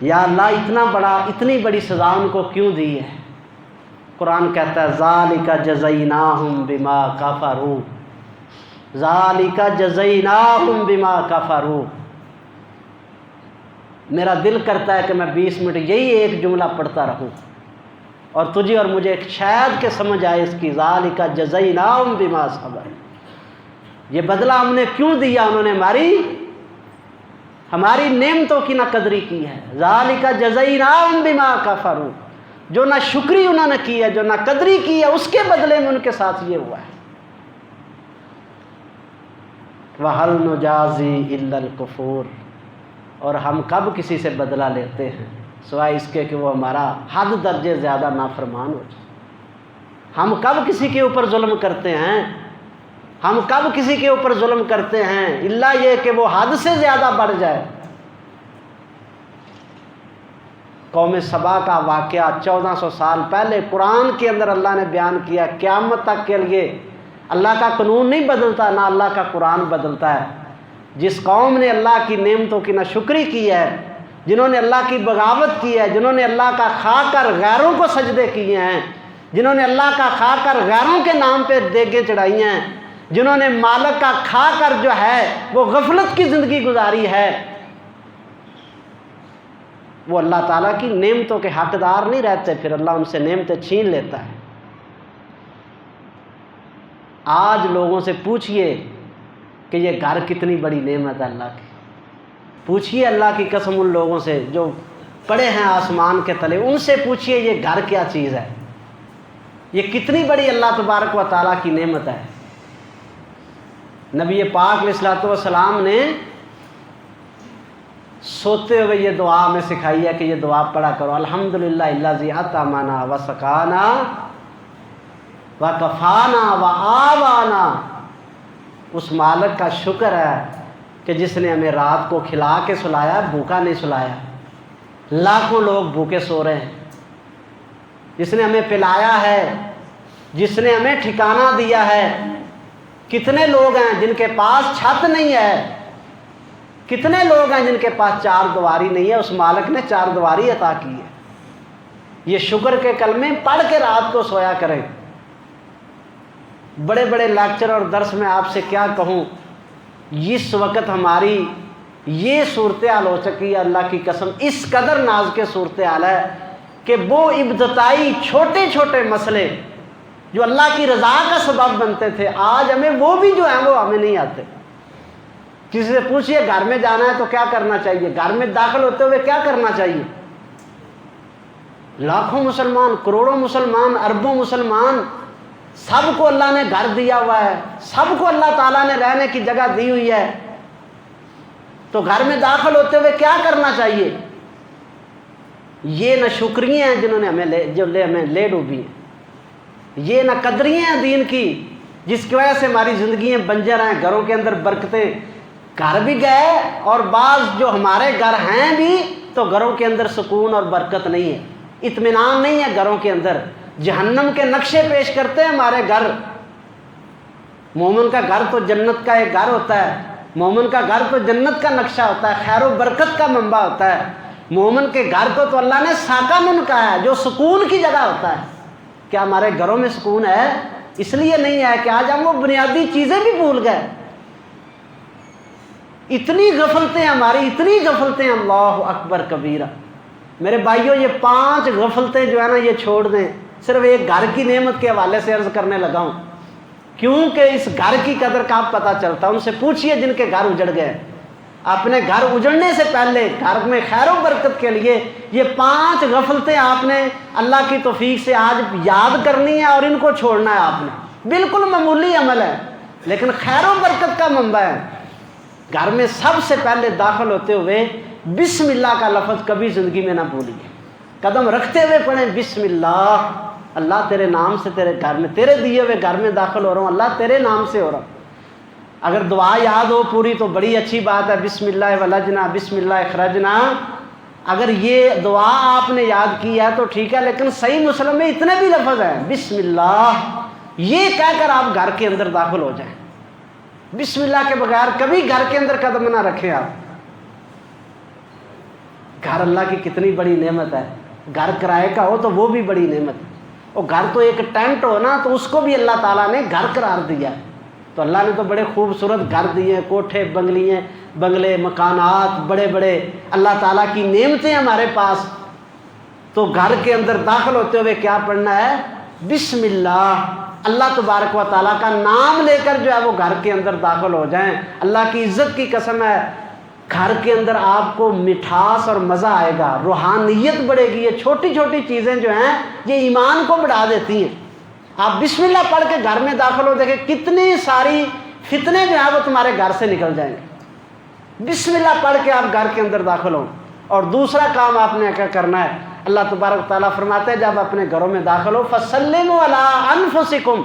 یا اللہ اتنی بڑی سزا ان کو کیوں دی ہے؟ قرآن کہتا ہے ذالک جزیناہم بما کفروا، ذالک جزیناہم بما کفروا، میرا دل کرتا ہے کہ میں 20 منٹ یہی ایک جملہ پڑھتا رہوں اور تجھے اور مجھے شاید کہ سمجھ آئے اس کی ذالک جزیناہم بما صبروا، یہ بدلہ ہم نے کیوں دیا، انہوں نے ہماری نعمتوں کی نہ قدری کی ہے۔ ذالک جزیناہم بما کفروا، جو نہ شکری انہوں نے کی ہے، جو نہ قدری کی ہے، اس کے بدلے میں ان کے ساتھ یہ ہوا ہے۔ وَهَلْ نُجَازِي إِلَّا الْكُفُورَ، اور ہم کب کسی سے بدلہ لیتے ہیں سوائے اس کے کہ وہ ہمارا حد درجے زیادہ نافرمان ہو جائے۔ ہم کب کسی کے اوپر ظلم کرتے ہیں، ہم کب کسی کے اوپر ظلم کرتے ہیں الا یہ کہ وہ حد سے زیادہ بڑھ جائے۔ قوم سبا کا واقعہ 1400 سال پہلے قرآن کے اندر اللہ نے بیان کیا، قیامت تک کے لیے اللہ کا قانون نہیں بدلتا، نہ اللہ کا قرآن بدلتا ہے۔ جس قوم نے اللہ کی نعمتوں کی ناشکری کی ہے، جنہوں نے اللہ کی بغاوت کی ہے، جنہوں نے اللہ کا کھا کر غیروں کو سجدے کیے ہیں، جنہوں نے اللہ کا کھا کر غیروں کے نام پہ دیگیں چڑھائی ہیں، جنہوں نے مالک کا کھا کر جو ہے وہ غفلت کی زندگی گزاری ہے، وہ اللہ تعالیٰ کی نعمتوں کے حقدار نہیں رہتے، پھر اللہ ان سے نعمتیں چھین لیتا ہے۔ آج لوگوں سے پوچھئے کہ یہ گھر کتنی بڑی نعمت ہے اللہ کی، پوچھئے اللہ کی قسم ان لوگوں سے جو پڑے ہیں آسمان کے تلے، ان سے پوچھئے یہ گھر کیا چیز ہے، یہ کتنی بڑی اللہ تبارک و تعالیٰ کی نعمت ہے۔ نبی پاک علیہ الصلوۃ والسلام نے سوتے ہوئے یہ دعا ہمیں سکھائی ہے کہ یہ دعا پڑھا کرو، الحمدللہ الذی اطعمنا وسقانا وکفانا وآوانا، اس مالک کا شکر ہے کہ جس نے ہمیں رات کو کھلا کے سلایا، بھوکا نہیں سلایا، لاکھوں لوگ بھوکے سو رہے ہیں، جس نے ہمیں پلایا ہے، جس نے ہمیں ٹھکانہ دیا ہے۔ کتنے لوگ ہیں جن کے پاس چھت نہیں ہے، کتنے لوگ ہیں جن کے پاس چار دیواری نہیں ہے، اس مالک نے چار دیواری عطا کی ہے۔ یہ شکر کے کلمے پڑھ کے رات کو سویا کریں۔ بڑے بڑے لیکچر اور درس میں آپ سے کیا کہوں، اس وقت ہماری یہ صورتحال ہو چکی ہے، اللہ کی قسم اس قدر ناز کے صورتحال ہے کہ وہ ابتدائی چھوٹے چھوٹے مسئلے جو اللہ کی رضا کا سبب بنتے تھے، آج ہمیں وہ بھی جو ہیں وہ ہمیں نہیں آتے۔ کسی سے پوچھئے گھر میں جانا ہے تو کیا کرنا چاہیے، گھر میں داخل ہوتے ہوئے کیا کرنا چاہیے؟ لاکھوں مسلمان، کروڑوں مسلمان، اربوں مسلمان، سب کو اللہ نے گھر دیا ہوا ہے، سب کو اللہ تعالیٰ نے رہنے کی جگہ دی ہوئی ہے، تو گھر میں داخل ہوتے ہوئے کیا کرنا چاہیے؟ یہ نہ شکریہ ہیں جنہوں نے ہمیں لے ڈوبی ہیں، یہ نہ قدریاں ہیں دین کی جس کی وجہ سے ہماری زندگیاں بنجر ہیں، گھروں کے اندر برکتیں، گھر بھی گئے اور بعض جو ہمارے گھر ہیں بھی تو گھروں کے اندر سکون اور برکت نہیں ہے، اطمینان نہیں ہے گھروں کے اندر، جہنم کے نقشے پیش کرتے ہیں ہمارے گھر۔ مومن کا گھر تو جنت کا ایک گھر ہوتا ہے، مومن کا گھر تو جنت کا نقشہ ہوتا ہے، خیر و برکت کا منبع ہوتا ہے۔ مومن کے گھر کو تو اللہ نے ساکن کہا ہے جو سکون کی جگہ ہوتا ہے۔ کیا ہمارے گھروں میں سکون ہے؟ اس لیے نہیں ہے کہ آج ہم وہ بنیادی چیزیں بھی بھول گئے، اتنی غفلتیں ہماری، اتنی غفلتیں، اللہ اکبر کبیرہ۔ میرے بھائیوں یہ 5 غفلتیں جو ہے نا یہ چھوڑ دیں، صرف ایک گھر کی نعمت کے حوالے سے عرض کرنے لگا ہوں کیونکہ اس گھر کی قدر کا پتہ چلتا ہے۔ ان سے پوچھئے جن کے گھر اجڑ گئے، اپنے گھر اجڑنے سے پہلے گھر میں خیر و برکت کے لیے یہ 5 غفلتیں آپ نے اللہ کی توفیق سے آج یاد کرنی ہے اور ان کو چھوڑنا ہے آپ نے۔ بالکل معمولی عمل ہے لیکن خیر و برکت کا منبع ہے۔ گھر میں سب سے پہلے داخل ہوتے ہوئے بسم اللہ کا لفظ کبھی زندگی میں نہ بھولیے، قدم رکھتے ہوئے پڑھیں بسم اللہ، اللہ تیرے نام سے تیرے گھر میں، تیرے دیے ہوئے گھر میں داخل ہو رہا ہوں، اللہ تیرے نام سے ہو رہا ہوں۔ اگر دعا یاد ہو پوری تو بڑی اچھی بات ہے، بسم اللہ ولجنا بسم اللہ اخرجنا، اگر یہ دعا آپ نے یاد کی ہے تو ٹھیک ہے، لیکن صحیح مسلم میں اتنے بھی لفظ ہیں بسم اللہ، یہ کہہ کر آپ گھر کے اندر داخل ہو جائیں۔ بسم اللہ کے بغیر کبھی گھر کے اندر قدم نہ رکھیں آپ۔ گھر اللہ کی کتنی بڑی نعمت ہے، گھر کرائے کا ہو تو وہ بھی بڑی نعمت ہے، اور گھر تو ایک ٹینٹ ہو نا تو اس کو بھی اللہ تعالیٰ نے گھر قرار دیا ہے۔ تو اللہ نے تو بڑے خوبصورت گھر دیے ہیں، کوٹھے بنگلے مکانات بڑے بڑے، اللہ تعالیٰ کی نعمتیں ہمارے پاس، تو گھر کے اندر داخل ہوتے ہوئے کیا پڑھنا ہے؟ بسم اللہ، اللہ تبارک و تعالیٰ کا نام لے کر جو ہے وہ گھر کے اندر داخل ہو جائیں۔ اللہ کی عزت کی قسم ہے، گھر کے اندر آپ کو مٹھاس اور مزہ آئے گا، روحانیت بڑھے گی۔ یہ چھوٹی چھوٹی چیزیں جو ہیں یہ ایمان کو بڑھا دیتی ہیں۔ آپ بسم اللہ پڑھ کے گھر میں داخل ہو، دیکھیں کتنی ساری فتنے جو ہیں وہ تمہارے گھر سے نکل جائیں گے۔ بسم اللہ پڑھ کے آپ گھر کے اندر داخل ہوں۔ اور دوسرا کام آپ نے کیا کرنا ہے؟ اللہ تبارک تعالیٰ فرماتے ہیں جب اپنے گھروں میں داخل ہو فَسَلِّمُوا عَلَىٰ أَنفُسِكُمْ،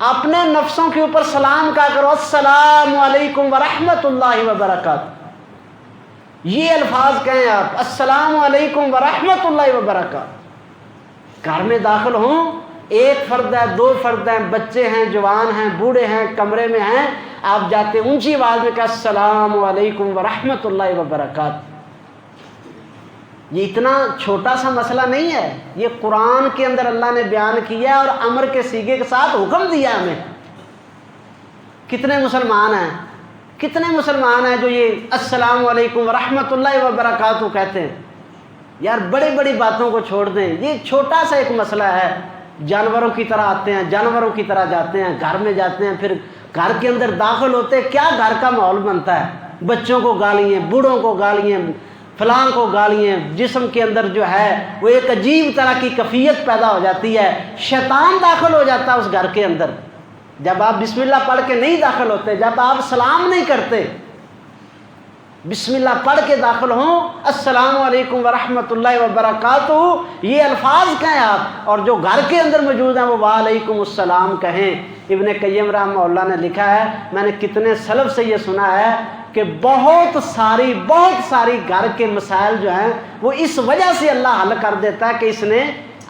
اپنے نفسوں کے اوپر سلام کہا کرو، السلام علیکم ورحمۃ اللہ وبرکاتہ۔ یہ الفاظ کہیں آپ، السلام علیکم ورحمۃ اللہ وبرکاتہ۔ گھر میں داخل ہوں، ایک فرد ہے، دو فرد ہیں، بچے ہیں، جوان ہیں، بوڑھے ہیں، کمرے میں ہیں، آپ جاتے اونچی آواز میں کہا السلام علیکم ورحمۃ اللہ وبرکاتہ۔ یہ اتنا چھوٹا سا مسئلہ نہیں ہے، یہ قرآن کے اندر اللہ نے بیان کیا ہے اور امر کے صیغے کے ساتھ حکم دیا ہمیں۔ کتنے مسلمان ہیں جو یہ السلام علیکم ورحمۃ اللہ وبرکاتہ کہتے ہیں؟ یار بڑی بڑی باتوں کو چھوڑ دیں، یہ چھوٹا سا ایک مسئلہ ہے۔ جانوروں کی طرح آتے ہیں، جانوروں کی طرح جاتے ہیں، گھر میں جاتے ہیں، پھر گھر کے اندر داخل ہوتے کیا گھر کا ماحول بنتا ہے؟ بچوں کو گالیاں، بوڑھوں کو گالیاں، فلاں کو گالیاں، جسم کے اندر جو ہے وہ ایک عجیب طرح کی کیفیت پیدا ہو جاتی ہے، شیطان داخل ہو جاتا ہے اس گھر کے اندر۔ جب آپ بسم اللہ پڑھ کے نہیں داخل ہوتے، جب آپ سلام نہیں کرتے، بسم اللہ پڑھ کے داخل ہوں، السلام علیکم ورحمۃ اللہ وبرکاتہ، یہ الفاظ کہیں آپ، اور جو گھر کے اندر موجود ہیں وہ وعلیکم السلام کہیں۔ ابن قیم رحمہ اللہ نے لکھا ہے، میں نے کتنے سلف سے یہ سنا ہے کہ بہت ساری گھر کے مسائل جو ہیں وہ اس وجہ سے اللہ حل کر دیتا ہے کہ اس نے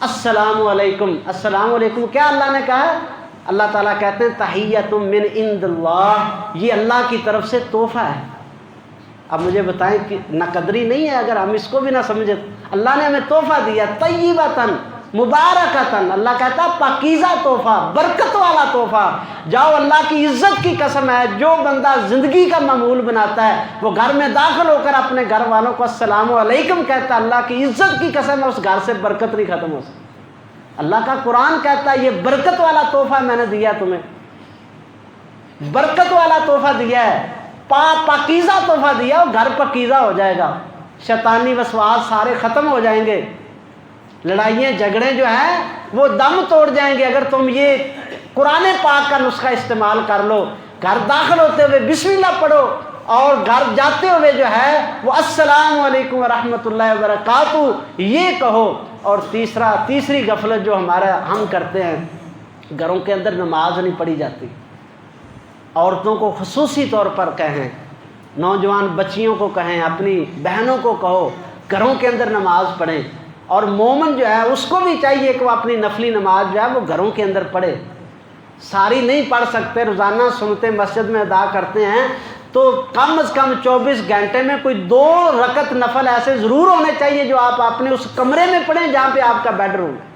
السلام علیکم، السلام علیکم کیا اللہ نے کہا ہے؟ اللہ تعالیٰ کہتے ہیں تحیۃ من عند اللہ، یہ اللہ کی طرف سے تحفہ ہے۔ اب مجھے بتائیں کہ نہ قدری نہیں ہے اگر ہم اس کو بھی نہ سمجھے؟ اللہ نے ہمیں تحفہ دیا طیبۃ مبارکۃ، اللہ کہتا ہے پاکیزہ تحفہ، برکت والا تحفہ۔ جاؤ، اللہ کی عزت کی قسم ہے، جو بندہ زندگی کا معمول بناتا ہے وہ گھر میں داخل ہو کر اپنے گھر والوں کو السلام علیکم کہتا ہے، اللہ کی عزت کی قسم ہے اس گھر سے برکت نہیں ختم ہو سکتی۔ اللہ کا قرآن کہتا ہے یہ برکت والا تحفہ میں نے دیا تمہیں، برکت والا تحفہ دیا ہے، پاکیزہ تحفہ دیا، وہ گھر پاکیزہ ہو جائے گا، شیطانی وسواس سارے ختم ہو جائیں گے، لڑائیاں جھگڑے جو ہیں وہ دم توڑ جائیں گے اگر تم یہ قرآن پاک کا نسخہ استعمال کر لو۔ گھر داخل ہوتے ہوئے بسم اللہ پڑھو اور گھر جاتے ہوئے جو ہے وہ السلام علیکم ورحمۃ اللہ وبرکاتہ یہ کہو۔ اور تیسری غفلت جو ہم کرتے ہیں، گھروں کے اندر نماز نہیں پڑھی جاتی۔ عورتوں کو خصوصی طور پر کہیں، نوجوان بچیوں کو کہیں، اپنی بہنوں کو کہو گھروں کے اندر نماز پڑھیں۔ اور مومن جو ہے اس کو بھی چاہیے کہ وہ اپنی نفلی نماز جو ہے وہ گھروں کے اندر پڑھے۔ ساری نہیں پڑھ سکتے، روزانہ سنتے مسجد میں ادا کرتے ہیں، تو کم از کم 24 گھنٹے میں کوئی 2 رکعت نفل ایسے ضرور ہونے چاہیے جو آپ اپنے اس کمرے میں پڑھیں جہاں پہ آپ کا بیڈ روم ہے۔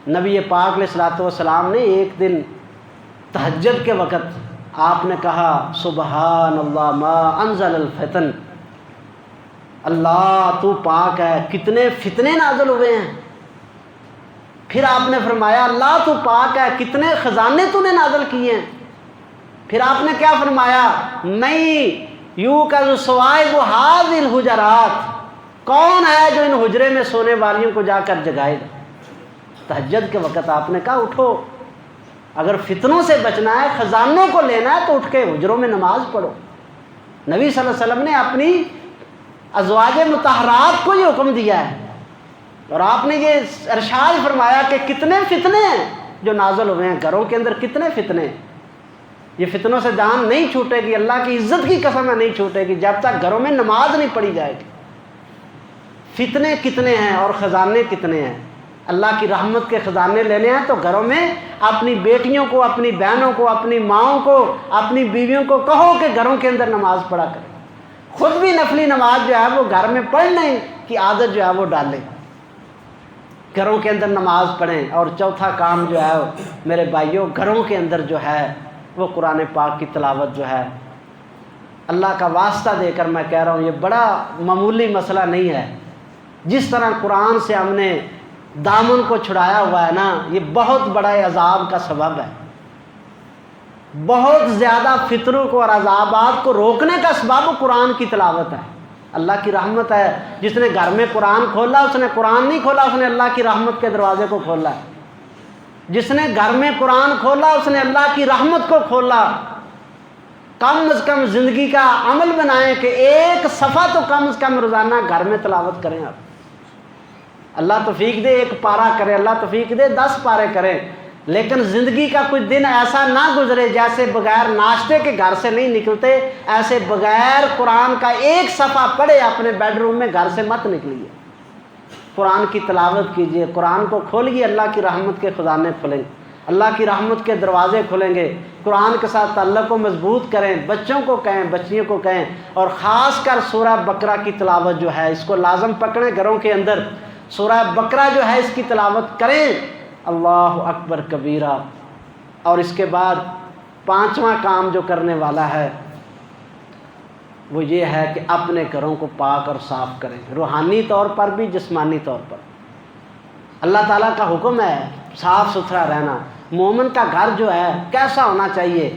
نبی پاک علیہ الصلوۃ والسلام نے ایک دن تہجد کے وقت آپ نے کہا سبحان اللہ ما انزل الفتن، اللہ تو پاک ہے، کتنے فتنے نازل ہوئے ہیں۔ پھر آپ نے فرمایا اللہ تو پاک ہے، کتنے خزانے تو نے نازل کیے ہیں۔ پھر آپ نے کیا فرمایا، نہیں یوں کا جو صوائب هذه الحجرات، کون ہے جو ان حجرے میں سونے والیوں کو جا کر جگائے گا؟ تہجد کے وقت آپ نے کہا اٹھو، اگر فتنوں سے بچنا ہے، خزانوں کو لینا ہے تو اٹھ کے حجروں میں نماز پڑھو۔ نبی صلی اللہ علیہ وسلم نے اپنی ازواج مطہرات کو یہ حکم دیا ہے، اور آپ نے یہ ارشاد فرمایا کہ کتنے فتنے ہیں جو نازل ہوئے ہیں گھروں کے اندر، کتنے فتنے۔ یہ فتنوں سے جان نہیں چھوٹے گی، اللہ کی عزت کی قسم ہے نہیں چھوٹے گی جب تک گھروں میں نماز نہیں پڑھی جائے گی۔ فتنے کتنے ہیں اور خزانے کتنے ہیں۔ اللہ کی رحمت کے خزانے لینے ہیں تو گھروں میں اپنی بیٹیوں کو، اپنی بہنوں کو، اپنی ماؤں کو، اپنی بیویوں کو کہو کہ گھروں کے اندر نماز پڑھا کریں۔ خود بھی نفلی نماز جو ہے وہ گھر میں پڑھنے کی عادت جو ہے وہ ڈالے۔ گھروں کے اندر نماز پڑھیں۔ اور چوتھا کام جو ہے میرے بھائیوں، گھروں کے اندر جو ہے وہ قرآن پاک کی تلاوت جو ہے، اللہ کا واسطہ دے کر میں کہہ رہا ہوں، یہ بڑا معمولی مسئلہ نہیں ہے۔ جس طرح قرآن سے ہم نے دامن کو چھڑایا ہوا ہے نا، یہ بہت بڑا عذاب کا سبب ہے، بہت زیادہ فتنوں کو اور عذابات کو روکنے کا سبب قرآن کی تلاوت ہے۔ اللہ کی رحمت ہے، جس نے گھر میں قرآن کھولا اس نے قرآن نہیں کھولا، اس نے اللہ کی رحمت کے دروازے کو کھولا ہے۔ جس نے گھر میں قرآن کھولا اس نے اللہ کی رحمت کو کھولا۔ کم از کم زندگی کا عمل بنائیں کہ ایک صفحہ تو کم از کم روزانہ گھر میں تلاوت کریں۔ آپ اللہ توفیق دے 1 پارہ کریں، اللہ توفیق دے 10 پارے کریں، لیکن زندگی کا کوئی دن ایسا نہ گزرے جیسے بغیر ناشتے کے گھر سے نہیں نکلتے، ایسے بغیر قرآن کا 1 صفحہ پڑھے اپنے بیڈ روم میں گھر سے مت نکلیے۔ قرآن کی تلاوت کیجئے، قرآن کو کھولیے، اللہ کی رحمت کے خزانے کھلیں گے، اللہ کی رحمت کے دروازے کھلیں گے۔ قرآن کے ساتھ تعلق کو مضبوط کریں، بچوں کو کہیں، بچیوں کو کہیں، اور خاص کر سورہ بقرہ کی تلاوت جو ہے اس کو لازم پکڑیں گھروں کے اندر۔ سورہ بقرہ جو ہے اس کی تلاوت کریں، اللہ اکبر کبیرہ۔ اور اس کے بعد 5واں کام جو کرنے والا ہے وہ یہ ہے کہ اپنے گھروں کو پاک اور صاف کریں، روحانی طور پر بھی جسمانی طور پر۔ اللہ تعالیٰ کا حکم ہے صاف ستھرا رہنا۔ مومن کا گھر جو ہے کیسا ہونا چاہیے؟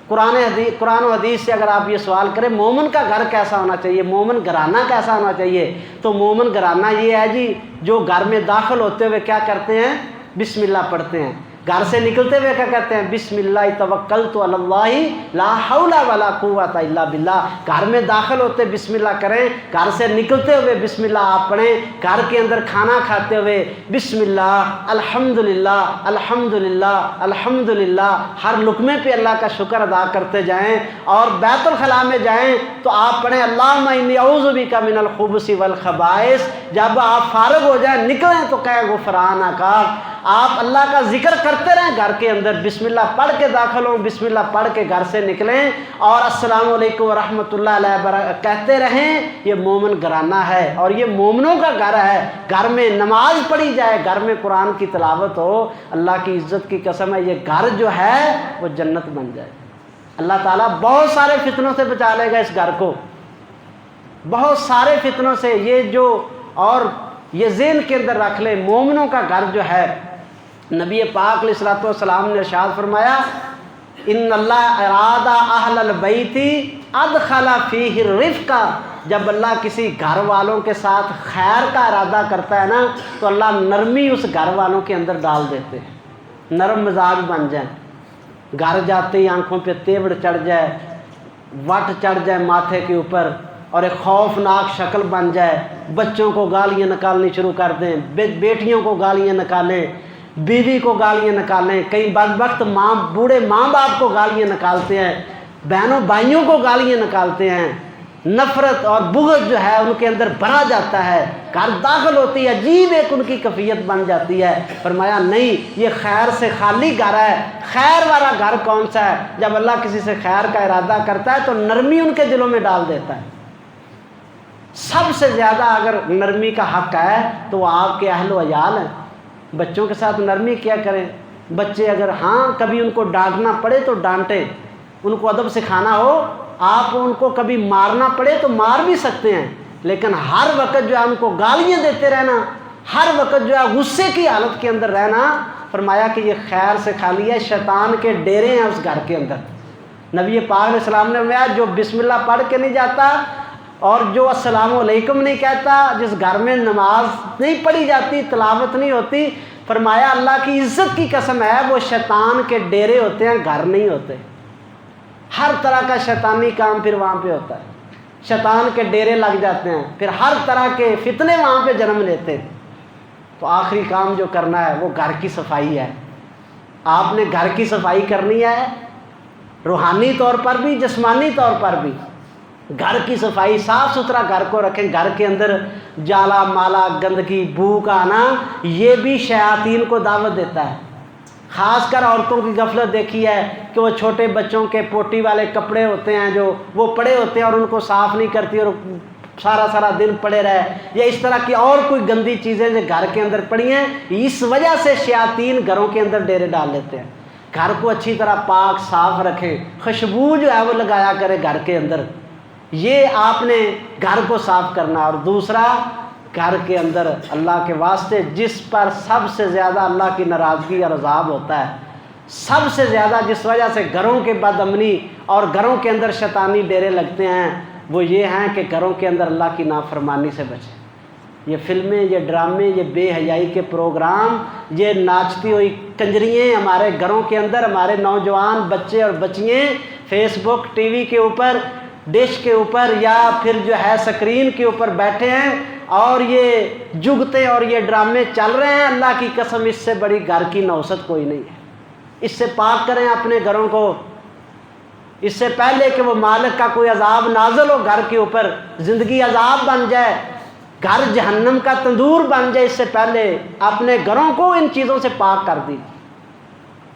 قرآن و حدیث سے اگر آپ یہ سوال کریں مومن کا گھر کیسا ہونا چاہیے، مومن گھرانہ کیسا ہونا چاہیے، تو مومن گھرانہ یہ ہے جی جو گھر میں داخل ہوتے ہوئے کیا کرتے ہیں؟ بسم اللہ پڑھتے ہیں۔ گھر سے نکلتے ہوئے کیا کہتے ہیں؟ بسم اللہ توکلت علی اللہ لا حول ولا قوت الا باللہ۔ گھر میں داخل ہوتے بسم اللہ کریں، گھر سے نکلتے ہوئے بسم اللہ آپ پڑھیں، گھر کے اندر کھانا کھاتے ہوئے بسم اللہ الحمدللہ الحمدللہ الحمدللہ، ہر لقمے پہ اللہ کا شکر ادا کرتے جائیں۔ اور بیت الخلاء میں جائیں تو آپ پڑھیں اللہم انی اعوذ بک من الخبث والخبائث۔ جب آپ فارغ ہو جائیں نکلیں تو کہیں غفرانک۔ آپ اللہ کا ذکر کرتے رہیں گھر کے اندر، بسم اللہ پڑھ کے داخل ہوں، بسم اللہ پڑھ کے گھر سے نکلیں، اور السلام علیکم ورحمۃ اللہ علیہ کہتے رہیں۔ یہ مومن گھرانہ ہے اور یہ مومنوں کا گھر ہے۔ گھر میں نماز پڑھی جائے، گھر میں قرآن کی تلاوت ہو، اللہ کی عزت کی قسم ہے یہ گھر جو ہے وہ جنت بن جائے۔ اللہ تعالیٰ بہت سارے فتنوں سے بچا لے گا اس گھر کو، بہت سارے فتنوں سے۔ یہ جو اور یہ ذہن کے اندر رکھ لے، مومنوں کا گھر جو ہے، نبی پاک علیہ الصلوۃ والسلام نے ارشاد فرمایا ان اللہ اراد اہل البیت ادخل فیہ الرفق۔ جب اللہ کسی گھر والوں کے ساتھ خیر کا ارادہ کرتا ہے نا تو اللہ نرمی اس گھر والوں کے اندر ڈال دیتے ہیں، نرم مزاج بن جائیں، گھر جاتے ہی آنکھوں پہ تیوڑ چڑھ جائے، وٹ چڑھ جائے ماتھے کے اوپر، اور ایک خوفناک شکل بن جائے، بچوں کو گالیاں نکالنی شروع کر دیں، بیٹیوں کو گالیاں نکالیں، بیوی کو گالیاں نکالیں، کئی بدبخت بوڑھے ماں باپ کو گالیاں نکالتے ہیں، بہنوں بھائیوں کو گالیاں نکالتے ہیں، نفرت اور بغض جو ہے ان کے اندر بھرا جاتا ہے، گھر داخل ہوتی ہے عجیب ایک ان کی کیفیت بن جاتی ہے۔ فرمایا نہیں، یہ خیر سے خالی گھر ہے۔ خیر والا گھر کون سا ہے؟ جب اللہ کسی سے خیر کا ارادہ کرتا ہے تو نرمی ان کے دلوں میں ڈال دیتا ہے۔ سب سے زیادہ اگر نرمی کا حق ہے تو وہ آپ کے اہل و عیال ہیں۔ بچوں کے ساتھ نرمی کیا کریں، بچے اگر کبھی ان کو ڈانٹنا پڑے تو ڈانٹیں، ان کو ادب سکھانا ہو، آپ ان کو کبھی مارنا پڑے تو مار بھی سکتے ہیں، لیکن ہر وقت جو ہے ان کو گالیاں دیتے رہنا، ہر وقت جو ہے غصے کی حالت کے اندر رہنا، فرمایا کہ یہ خیر سے خالی ہے، شیطان کے ڈیرے ہیں اس گھر کے اندر۔ نبی پاک علیہ السلام نے فرمایا جو بسم اللہ پڑھ کے نہیں جاتا اور جو السلام علیکم نہیں کہتا، جس گھر میں نماز نہیں پڑھی جاتی، تلاوت نہیں ہوتی، فرمایا اللہ کی عزت کی قسم ہے وہ شیطان کے ڈیرے ہوتے ہیں، گھر نہیں ہوتے۔ ہر طرح کا شیطانی کام پھر وہاں پہ ہوتا ہے، شیطان کے ڈیرے لگ جاتے ہیں، پھر ہر طرح کے فتنے وہاں پہ جنم لیتے ہیں۔ تو آخری کام جو کرنا ہے وہ گھر کی صفائی ہے۔ آپ نے گھر کی صفائی کرنی ہے، روحانی طور پر بھی جسمانی طور پر بھی۔ گھر کی صفائی، صاف ستھرا گھر کو رکھیں۔ گھر کے اندر جالا مالا گندگی بو کا آنا یہ بھی شیاطین کو دعوت دیتا ہے۔ خاص کر عورتوں کی غفلت دیکھی ہے کہ وہ چھوٹے بچوں کے پوٹی والے کپڑے ہوتے ہیں جو وہ پڑے ہوتے ہیں اور ان کو صاف نہیں کرتی اور سارا سارا دن پڑے رہے، یا اس طرح کی اور کوئی گندی چیزیں جو گھر کے اندر پڑی ہیں، اس وجہ سے شیاطین گھروں کے اندر ڈیرے ڈال لیتے ہیں۔ گھر کو اچھی طرح پاک صاف رکھیں، خوشبو جو ہے وہ لگایا کرے گھر کے اندر، یہ آپ نے گھر کو صاف کرنا۔ اور دوسرا، گھر کے اندر اللہ کے واسطے جس پر سب سے زیادہ اللہ کی ناراضگی اور عذاب ہوتا ہے، سب سے زیادہ جس وجہ سے گھروں کے بد امنی اور گھروں کے اندر شیطانی ڈیرے لگتے ہیں، وہ یہ ہیں کہ گھروں کے اندر اللہ کی نافرمانی سے بچیں۔ یہ فلمیں، یہ ڈرامے، یہ بے حیائی کے پروگرام، یہ ناچتی ہوئی کنجریاں ہمارے گھروں کے اندر، ہمارے نوجوان بچے اور بچیاں فیس بک، ٹی وی کے اوپر، ڈش کے اوپر، یا پھر جو ہے سکرین کے اوپر بیٹھے ہیں اور یہ جگتے اور یہ ڈرامے چل رہے ہیں۔ اللہ کی قسم، اس سے بڑی گھر کی نوست کوئی نہیں ہے۔ اس سے پاک کریں اپنے گھروں کو، اس سے پہلے کہ وہ مالک کا کوئی عذاب نازل ہو گھر کے اوپر، زندگی عذاب بن جائے، گھر جہنم کا تندور بن جائے، اس سے پہلے اپنے گھروں کو ان چیزوں سے پاک کر دیجیے۔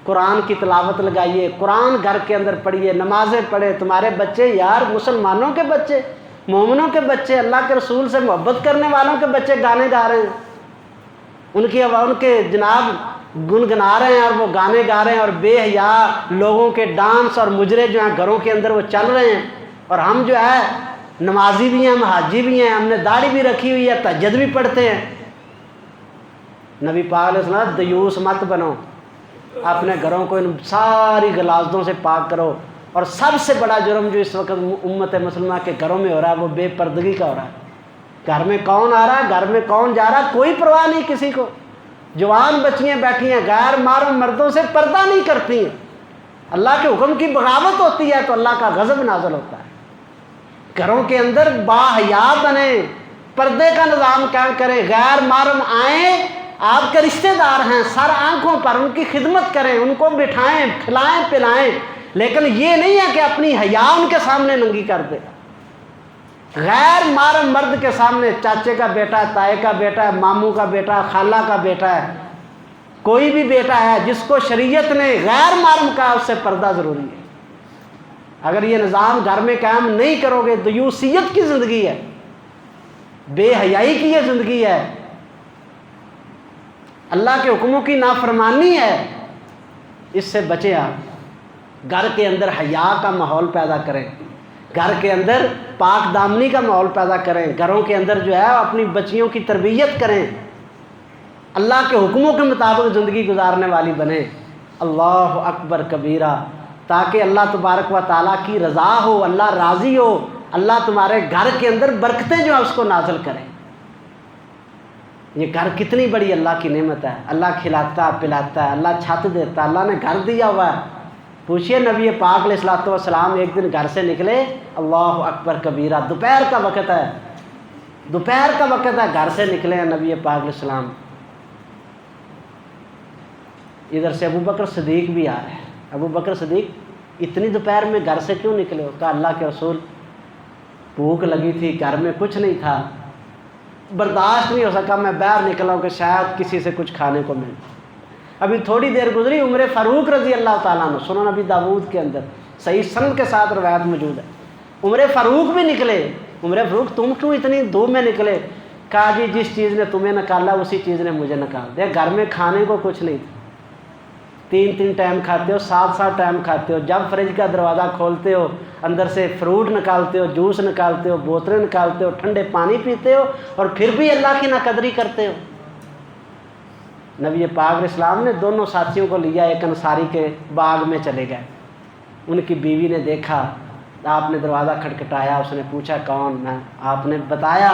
قرآن کی تلاوت لگائیے، قرآن گھر کے اندر پڑھیے، نمازیں پڑھے۔ تمہارے بچے یار، مسلمانوں کے بچے، مومنوں کے بچے، اللہ کے رسول سے محبت کرنے والوں کے بچے گانے گا رہے ہیں، ان کے جناب گنگنا رہے ہیں اور وہ گانے گا رہے ہیں، اور بے حیا لوگوں کے ڈانس اور مجرے جو ہیں گھروں کے اندر وہ چل رہے ہیں، اور ہم جو ہے نمازی بھی ہیں، ہم حاجی بھی ہیں، ہم نے داڑھی بھی رکھی ہوئی ہے، تہجد بھی پڑھتے ہیں۔ نبی پاک علیہ السلام، دیوس مت بنو، اپنے گھروں کو ان ساری غلاظتوں سے پاک کرو۔ اور سب سے بڑا جرم جو اس وقت امت مسلمہ کے گھروں میں ہو رہا ہے، وہ بے پردگی کا ہو رہا ہے۔ گھر میں کون آ رہا ہے، گھر میں کون جا رہا ہے، کوئی پرواہ نہیں کسی کو۔ جوان بچیاں بیٹھی ہیں، غیر محرم مردوں سے پردہ نہیں کرتی ہیں۔ اللہ کے حکم کی بغاوت ہوتی ہے تو اللہ کا غضب نازل ہوتا ہے۔ گھروں کے اندر باحیا بنیں، پردے کا نظام قائم کریں، غیر محرم آئیں، آپ کے رشتہ دار ہیں، سر آنکھوں پر ان کی خدمت کریں، ان کو بٹھائیں، کھلائیں پلائیں، لیکن یہ نہیں ہے کہ اپنی حیا ان کے سامنے ننگی کر دے۔ غیر محرم مرد کے سامنے، چاچے کا بیٹا ہے، تائے کا بیٹا ہے، ماموں کا بیٹا ہے، خالہ کا بیٹا ہے، کوئی بھی بیٹا ہے جس کو شریعت نے غیر محرم کہا، اس سے پردہ ضروری ہے۔ اگر یہ نظام گھر میں قائم نہیں کرو گے، دیوسیت کی زندگی ہے، بے حیائی کی یہ زندگی ہے، اللہ کے حکموں کی نافرمانی ہے، اس سے بچیں۔ آپ گھر کے اندر حیا کا ماحول پیدا کریں، گھر کے اندر پاک دامنی کا ماحول پیدا کریں، گھروں کے اندر جو ہے اپنی بچیوں کی تربیت کریں، اللہ کے حکموں کے مطابق زندگی گزارنے والی بنیں۔ اللہ اکبر کبیرہ، تاکہ اللہ تبارک و تعالیٰ کی رضا ہو، اللہ راضی ہو، اللہ تمہارے گھر کے اندر برکتیں جو ہیں اس کو نازل کرے۔ یہ گھر کتنی بڑی اللہ کی نعمت ہے، اللہ کھلاتا پلاتا ہے، اللہ چھت دیتا ہے، اللہ نے گھر دیا ہوا ہے۔ پوچھئے نبی پاک علیہ الصلوۃ والسلام ایک دن گھر سے نکلے، اللہ اکبر کبیرہ، دوپہر کا وقت ہے، دوپہر کا وقت ہے، گھر سے نکلے ہیں نبی پاک علیہ السلام۔ ادھر سے ابو بکر صدیق بھی آ رہے ہیں۔ ابو بکر صدیق، اتنی دوپہر میں گھر سے کیوں نکلے ہو؟ کہا اللہ کے رسول، بھوک لگی تھی، گھر میں کچھ نہیں تھا، برداشت نہیں ہو سکا، میں باہر نکلا ہوں کہ شاید کسی سے کچھ کھانے کو ملے۔ ابھی تھوڑی دیر گزری، عمر فاروق رضی اللہ تعالیٰ عنہ، سنن نبی داؤد کے اندر صحیح سند کے ساتھ روایت موجود ہے، عمر فاروق بھی نکلے۔ عمر فاروق، تم کیوں اتنی دھوپ میں نکلے؟ کہا جی جس چیز نے تمہیں نکالا اسی چیز نے مجھے نکال دیا۔ گھر میں کھانے کو کچھ نہیں تھا، 3 ٹائم کھاتے ہو، 7 ٹائم کھاتے ہو، جب فریج کا دروازہ کھولتے ہو اندر سے فروٹ نکالتے ہو، جوس نکالتے ہو، بوتلیں نکالتے ہو، ٹھنڈے پانی پیتے ہو، اور پھر بھی اللہ کی ناقدری کرتے ہو۔ نبی پاک علیہ السلام نے دونوں ساتھیوں کو لیا، ایک انصاری کے باغ میں چلے گئے۔ ان کی بیوی نے دیکھا، آپ نے دروازہ کھٹکھٹایا، اس نے پوچھا کون؟ میں آپ نے بتایا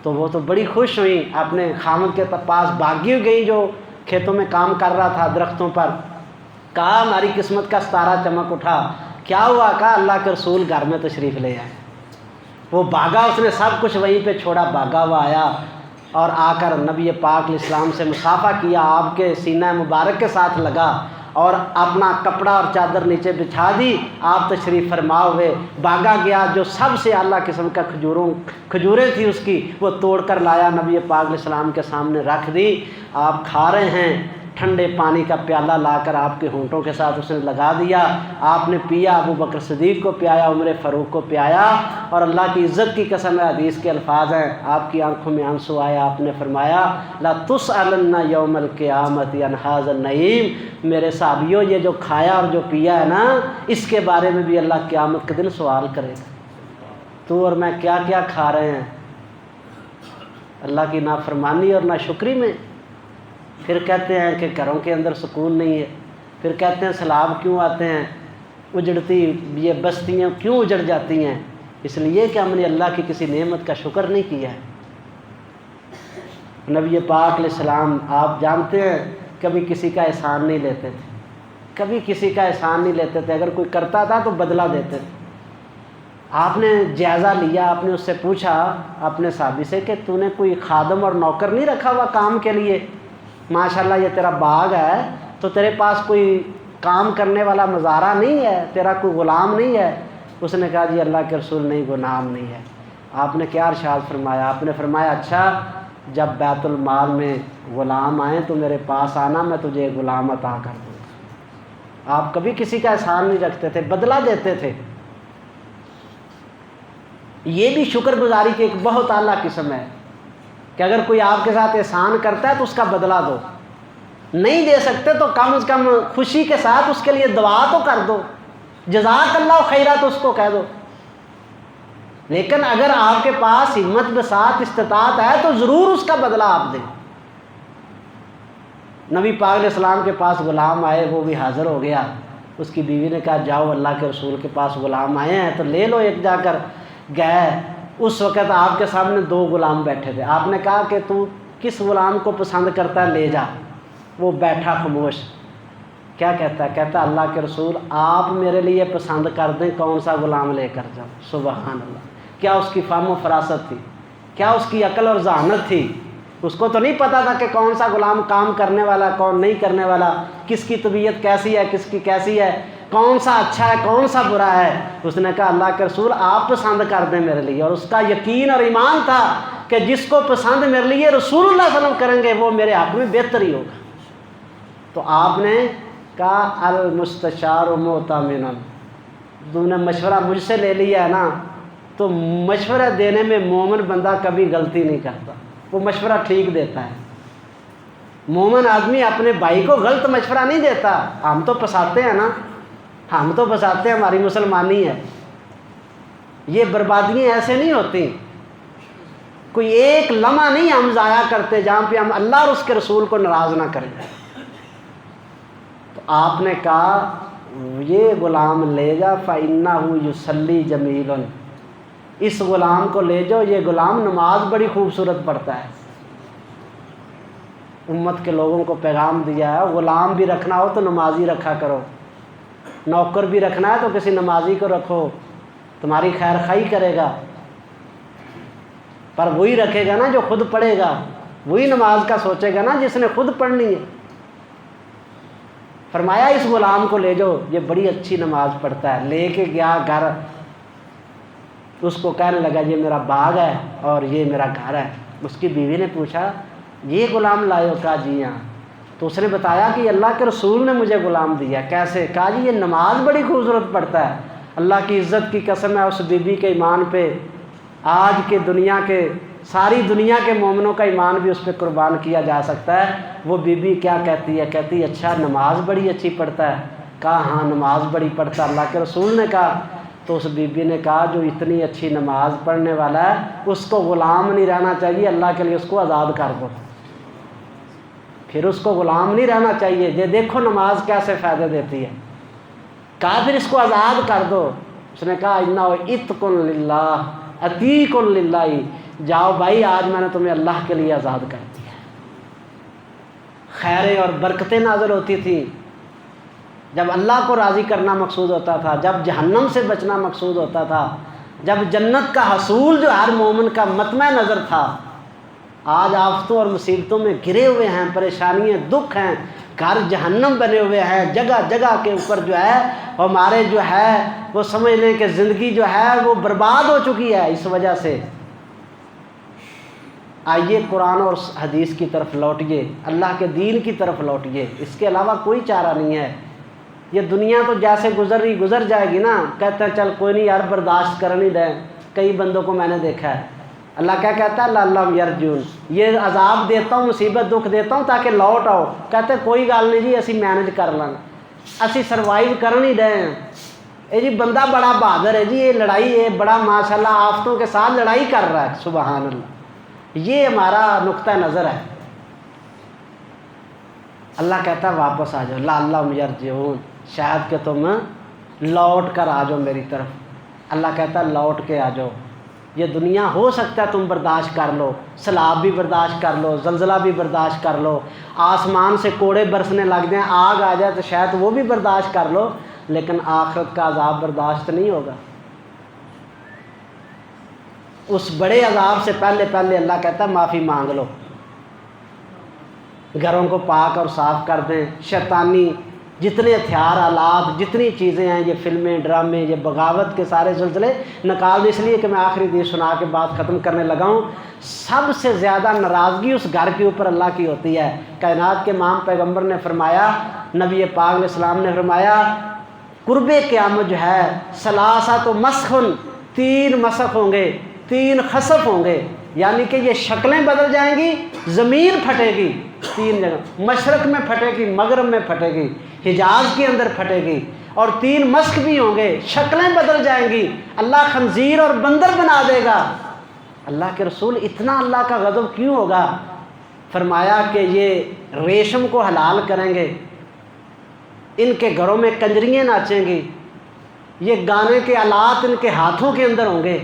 تو وہ تو بڑی خوش ہوئی، اپنے خامد کے پاس بھاگی گئی جو کھیتوں میں کام کر رہا تھا درختوں پر۔ کہا ہماری قسمت کا ستارہ چمک اٹھا۔ کیا ہوا؟ کہا اللہ کے رسول گھر میں تشریف لے آئے۔ وہ بھاگا، اس نے سب کچھ وہیں پہ چھوڑا، بھاگا ہوا آیا اور آ کر نبی پاک علیہ السلام سے مصافحہ کیا، آپ کے سینہ مبارک کے ساتھ لگا اور اپنا کپڑا اور چادر نیچے بچھا دی، آپ تشریف فرما ہوئے۔ بھاگا گیا، جو سب سے اعلیٰ قسم کا کھجوریں تھی اس کی، وہ توڑ کر لایا، نبی پاک علیہ السلام کے سامنے رکھ دی۔ آپ کھا رہے ہیں، ٹھنڈے پانی کا پیالہ لا کر آپ کے ہونٹوں کے ساتھ اس نے لگا دیا، آپ نے پیا، ابو بکر صدیق کو پلایا، عمر فاروق کو پلایا، اور اللہ کی عزت کی قسم ہے، حدیث کے الفاظ ہیں، آپ کی آنکھوں میں آنسو آیا، آپ نے فرمایا لا تسألن یوم القیامت عن ھذا النعیم، میرے صحابیوں یہ جو کھایا اور جو پیا ہے نا، اس کے بارے میں بھی اللہ قیامت کے دن سوال کرے گا، تو اور میں کیا کیا کھا رہے ہیں اللہ کی نافرمانی اور ناشکری میں۔ پھر کہتے ہیں کہ گھروں کے اندر سکون نہیں ہے، پھر کہتے ہیں سیلاب کیوں آتے ہیں، اجڑتی یہ بستیاں کیوں اجڑ جاتی ہیں، اس لیے کہ ہم نے اللہ کی کسی نعمت کا شکر نہیں کیا ہے۔ نبی پاک علیہ السلام آپ جانتے ہیں کبھی کسی کا احسان نہیں لیتے تھے، کبھی کسی کا احسان نہیں لیتے تھے، اگر کوئی کرتا تھا تو بدلہ دیتے تھے۔ آپ نے جائزہ لیا، آپ نے اس سے پوچھا اپنے صحابی سے کہ تو نے کوئی خادم اور نوکر نہیں رکھا ہوا کام کے لیے؟ ماشاءاللہ یہ تیرا باغ ہے تو تیرے پاس کوئی کام کرنے والا مزارع نہیں ہے، تیرا کوئی غلام نہیں ہے؟ اس نے کہا جی اللہ کے رسول نہیں، غلام نہیں ہے۔ آپ نے کیا ارشاد فرمایا؟ آپ نے فرمایا اچھا جب بیت المال میں غلام آئیں تو میرے پاس آنا، میں تجھے غلام عطا کر دوں گا۔ آپ کبھی کسی کا احسان نہیں رکھتے تھے، بدلہ دیتے تھے۔ یہ بھی شکر گزاری کی ایک بہت اعلیٰ قسم ہے کہ اگر کوئی آپ کے ساتھ احسان کرتا ہے تو اس کا بدلہ دو، نہیں دے سکتے تو کم از کم خوشی کے ساتھ اس کے لیے دعا تو کر دو، جزاک اللہ خیرہ تو اس کو کہہ دو۔ لیکن اگر آپ کے پاس ہمت بساط استطاعت ہے تو ضرور اس کا بدلہ آپ دیں۔ نبی پاک علیہ السلام کے پاس غلام آئے، وہ بھی حاضر ہو گیا، اس کی بیوی نے کہا جاؤ اللہ کے رسول کے پاس غلام آئے ہیں تو لے لو ایک، جا کر گئے۔ اس وقت آپ کے سامنے 2 غلام بیٹھے تھے، آپ نے کہا کہ تو کس غلام کو پسند کرتا ہے لے جا۔ وہ بیٹھا خاموش، کیا کہتا ہے؟ کہتا اللہ کے رسول آپ میرے لیے پسند کر دیں کون سا غلام لے کر جاؤ۔ سبحان اللہ، کیا اس کی فہم و فراست تھی، کیا اس کی عقل اور ذہانت تھی۔ اس کو تو نہیں پتا تھا کہ کون سا غلام کام کرنے والا کون نہیں کرنے والا، کس کی طبیعت کیسی ہے کس کی کیسی ہے، کون سا اچھا ہے کون سا برا ہے۔ اس نے کہا اللہ کے رسول آپ پسند کر دیں میرے لیے، اور اس کا یقین اور ایمان تھا کہ جس کو پسند میرے لیے رسول اللہ صلی اللہ علیہ وسلم کریں گے وہ میرے حق میں بہتر ہی ہوگا۔ تو آپ نے کہا المستشار مؤتمن، تو نے مشورہ مجھ سے لے لیا ہے نا، تو مشورہ دینے میں مومن بندہ کبھی غلطی نہیں کرتا، وہ مشورہ ٹھیک دیتا ہے۔ مومن آدمی اپنے بھائی کو غلط مشورہ نہیں دیتا۔ ہم تو پھنساتے ہیں نا، ہم تو پھنساتے ہیں، ہماری مسلمانی ہے۔ یہ بربادیاں ایسے نہیں ہوتی، کوئی ایک لمحہ نہیں ہم ضائع کرتے جہاں پہ ہم اللہ اور اس کے رسول کو ناراض نہ کریں۔ تو آپ نے کہا یہ غلام لے جا فَإِنَّهُ يُصَلِّي جَمِيلٌ، اس غلام کو لے جاؤ، یہ غلام نماز بڑی خوبصورت پڑھتا ہے۔ امت کے لوگوں کو پیغام دیا ہے غلام بھی رکھنا ہو تو نمازی رکھا کرو، نوکر بھی رکھنا ہے تو کسی نمازی کو رکھو، تمہاری خیر خواہی کرے گا، پر وہی رکھے گا نا جو خود پڑھے گا، وہی نماز کا سوچے گا نا جس نے خود پڑھنی ہے۔ فرمایا اس غلام کو لے جاؤ، یہ بڑی اچھی نماز پڑھتا ہے۔ لے کے گیا گھر، اس کو کہنے لگا یہ میرا باغ ہے اور یہ میرا گھر ہے۔ اس کی بیوی نے پوچھا یہ غلام لائے ہو؟ کہا جی ہاں۔ تو اس نے بتایا کہ اللہ کے رسول نے مجھے غلام دیا۔ کیسے؟ کہا جی یہ نماز بڑی خوبصورت پڑھتا ہے۔ اللہ کی عزت کی قسم ہے اس بیوی کے ایمان پہ آج کے دنیا کے ساری دنیا کے مومنوں کا ایمان بھی اس پہ قربان کیا جا سکتا ہے۔ وہ بیوی کیا کہتی ہے؟ کہتی ہے اچھا نماز بڑی اچھی پڑھتا ہے؟ کہا ہاں نماز بڑی پڑھتا ہے۔ اللہ کے رسول نے کہا، تو اس بیوی نے کہا جو اتنی اچھی نماز پڑھنے والا ہے اس کو غلام نہیں رہنا چاہیے، اللہ کے لیے اس کو آزاد کر دو۔ پھر اس کو غلام نہیں رہنا چاہیے، یہ دیکھو نماز کیسے فائدے دیتی ہے۔ کہا پھر اس کو آزاد کر دو۔ اس نے کہا انہ اتق للہ عتیق للہ، جاؤ بھائی آج میں نے تمہیں اللہ کے لیے آزاد کر دیا۔ خیریں اور برکتیں نازل ہوتی تھیں جب اللہ کو راضی کرنا مقصود ہوتا تھا، جب جہنم سے بچنا مقصود ہوتا تھا، جب جنت کا حصول جو ہر مومن کا مطمع نظر تھا۔ آج آفتوں اور مصیبتوں میں گھرے ہوئے ہیں، پریشانیاں دکھ ہیں، گھر جہنم بنے ہوئے ہیں، جگہ جگہ کے اوپر جو ہے ہمارے جو ہے وہ سمجھ لیں کہ زندگی جو ہے وہ برباد ہو چکی ہے اس وجہ سے۔ آئیے قرآن اور حدیث کی طرف لوٹیے، اللہ کے دین کی طرف لوٹیے، اس کے علاوہ کوئی چارہ نہیں ہے۔ یہ دنیا تو جیسے گزر جائے گی نا، کہتے ہیں چل کوئی نہیں یار برداشت کر نہیں دیں۔ کئی بندوں کو میں نے دیکھا ہے، اللہ کیا کہتا ہے لعلہم یرجعون، یہ عذاب دیتا ہوں، مصیبت دکھ دیتا ہوں تاکہ لوٹ آؤ، کہتے ہیں کوئی گل نہیں جی اسی مینج کر لیں، اسی سروائیو کر نہیں دیں۔ اے جی بندہ بڑا بہادر ہے جی، یہ لڑائی ہے بڑا ماشاءاللہ آفتوں کے ساتھ لڑائی کر رہا ہے، سبحان اللہ۔ یہ ہمارا نقطہ نظر ہے۔ اللہ کہتا ہے واپس آ جاؤ، لعلہم یرجعون، شاید کہ تم لوٹ کر آ جاؤ میری طرف۔ اللہ کہتا ہے لوٹ کے آ جاؤ، یہ دنیا ہو سکتا ہے تم برداشت کر لو، سیلاب بھی برداشت کر لو، زلزلہ بھی برداشت کر لو، آسمان سے کوڑے برسنے لگ جائیں، آگ آ جائے تو شاید وہ بھی برداشت کر لو، لیکن آخرت کا عذاب برداشت نہیں ہوگا۔ اس بڑے عذاب سے پہلے اللہ کہتا ہے معافی مانگ لو، گھروں کو پاک اور صاف کر دیں، شیطانی جتنے ہتھیار آلات جتنی چیزیں ہیں، یہ فلمیں ڈرامے، یہ بغاوت کے سارے سلسلے نکال دیں۔ اس لیے کہ میں آخری حدیث سنا کے بات ختم کرنے لگا ہوں، سب سے زیادہ ناراضگی اس گھر کے اوپر اللہ کی ہوتی ہے۔ کائنات کے امام پیغمبر نے فرمایا، نبی پاک علیہ السلام نے فرمایا، قرب قیامت جو ہے ثلاثۃ مسخن، 3 مسخ ہوں گے، 3 خسف ہوں گے، یعنی کہ یہ شکلیں بدل جائیں گی، زمین پھٹے گی 3 جگہ، مشرق میں پھٹے گی، مغرب میں پھٹے گی، حجاز کے اندر پھٹے گی، اور 3 مسخ بھی ہوں گے، شکلیں بدل جائیں گی، اللہ خنزیر اور بندر بنا دے گا۔ اللہ کے رسول اتنا اللہ کا غضب کیوں ہوگا؟ فرمایا کہ یہ ریشم کو حلال کریں گے، ان کے گھروں میں کنجریاں ناچیں گی، یہ گانے کے آلات ان کے ہاتھوں کے اندر ہوں گے۔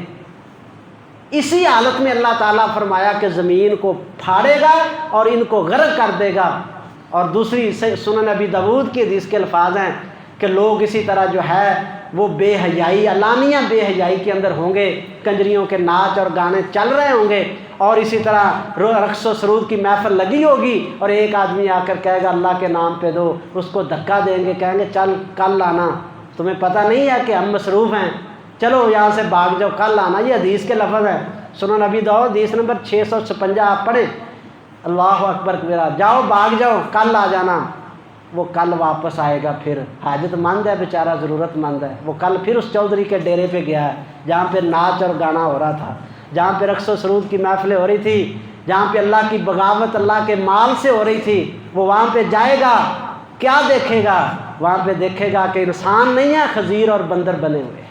اسی حالت میں اللہ تعالیٰ فرمایا کہ زمین کو پھاڑے گا اور ان کو غرق کر دے گا۔ اور دوسری سنن ابی داؤد کی حدیث کے الفاظ ہیں کہ لوگ اسی طرح جو ہے وہ بے حیائی، علانیہ بے حیائی کے اندر ہوں گے، کنجریوں کے ناچ اور گانے چل رہے ہوں گے، اور اسی طرح رقص و سرود کی محفل لگی ہوگی، اور ایک آدمی آ کر کہے گا اللہ کے نام پہ دو، اس کو دھکا دیں گے، کہیں گے چل کل آنا، تمہیں پتہ نہیں ہے کہ ہم مصروف ہیں، چلو یہاں سے بھاگ جاؤ، کل آنا۔ یہ حدیث کے لفظ ہے، سنن ابی داؤد حدیث نمبر 656، آپ پڑھیں، اللہ اکبر کبیرہ، جاؤ بھاگ جاؤ، کل آ جانا۔ وہ کل واپس آئے گا، پھر حاجت مند ہے بیچارہ، ضرورت مند ہے، وہ کل پھر اس چودھری کے ڈیرے پہ گیا ہے جہاں پہ ناچ اور گانا ہو رہا تھا، جہاں پہ رقص و سرود کی محفلیں ہو رہی تھی، جہاں پہ اللہ کی بغاوت اللہ کے مال سے ہو رہی تھی، وہ وہاں پہ جائے گا، کیا دیکھے گا؟ وہاں پہ دیکھے گا کہ انسان نہیں ہے، خنزیر اور بندر بنے ہوئے۔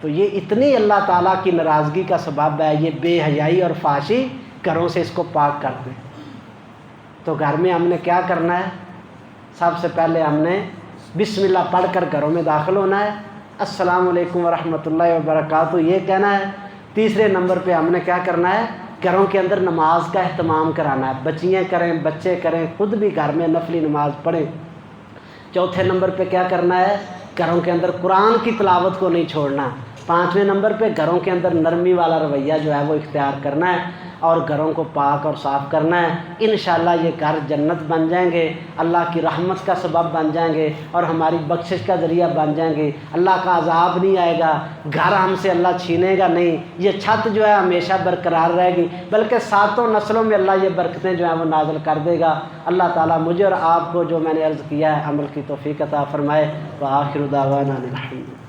تو یہ اتنی اللہ تعالیٰ کی ناراضگی کا سبب ہے، یہ بے حیائی اور فحاشی، گھروں سے اس کو پاک کر دیں۔ تو گھر میں ہم نے کیا کرنا ہے؟ سب سے پہلے ہم نے بسم اللہ پڑھ کر گھروں میں داخل ہونا ہے، السلام علیکم ورحمۃ اللہ وبرکاتہ یہ کہنا ہے۔ تیسرے نمبر پہ ہم نے کیا کرنا ہے؟ گھروں کے اندر نماز کا اہتمام کرانا ہے، بچیاں کریں، بچے کریں، خود بھی گھر میں نفلی نماز پڑھیں۔ چوتھے نمبر پہ کیا کرنا ہے؟ گھروں کے اندر قرآن کی تلاوت کو نہیں چھوڑنا۔ پانچویں نمبر پہ گھروں کے اندر نرمی والا رویہ جو ہے وہ اختیار کرنا ہے، اور گھروں کو پاک اور صاف کرنا ہے۔ انشاءاللہ یہ گھر جنت بن جائیں گے، اللہ کی رحمت کا سبب بن جائیں گے، اور ہماری بخشش کا ذریعہ بن جائیں گے۔ اللہ کا عذاب نہیں آئے گا، گھر ہم سے اللہ چھینے گا نہیں، یہ چھت جو ہے ہمیشہ برقرار رہے گی، بلکہ 7 نسلوں میں اللہ یہ برکتیں جو ہیں وہ نازل کر دے گا۔ اللہ تعالیٰ مجھے اور آپ کو جو میں نے عرض کیا ہے عمل کی توفیق عطا فرمائے۔ وآخر دعوانا الحمد للہ۔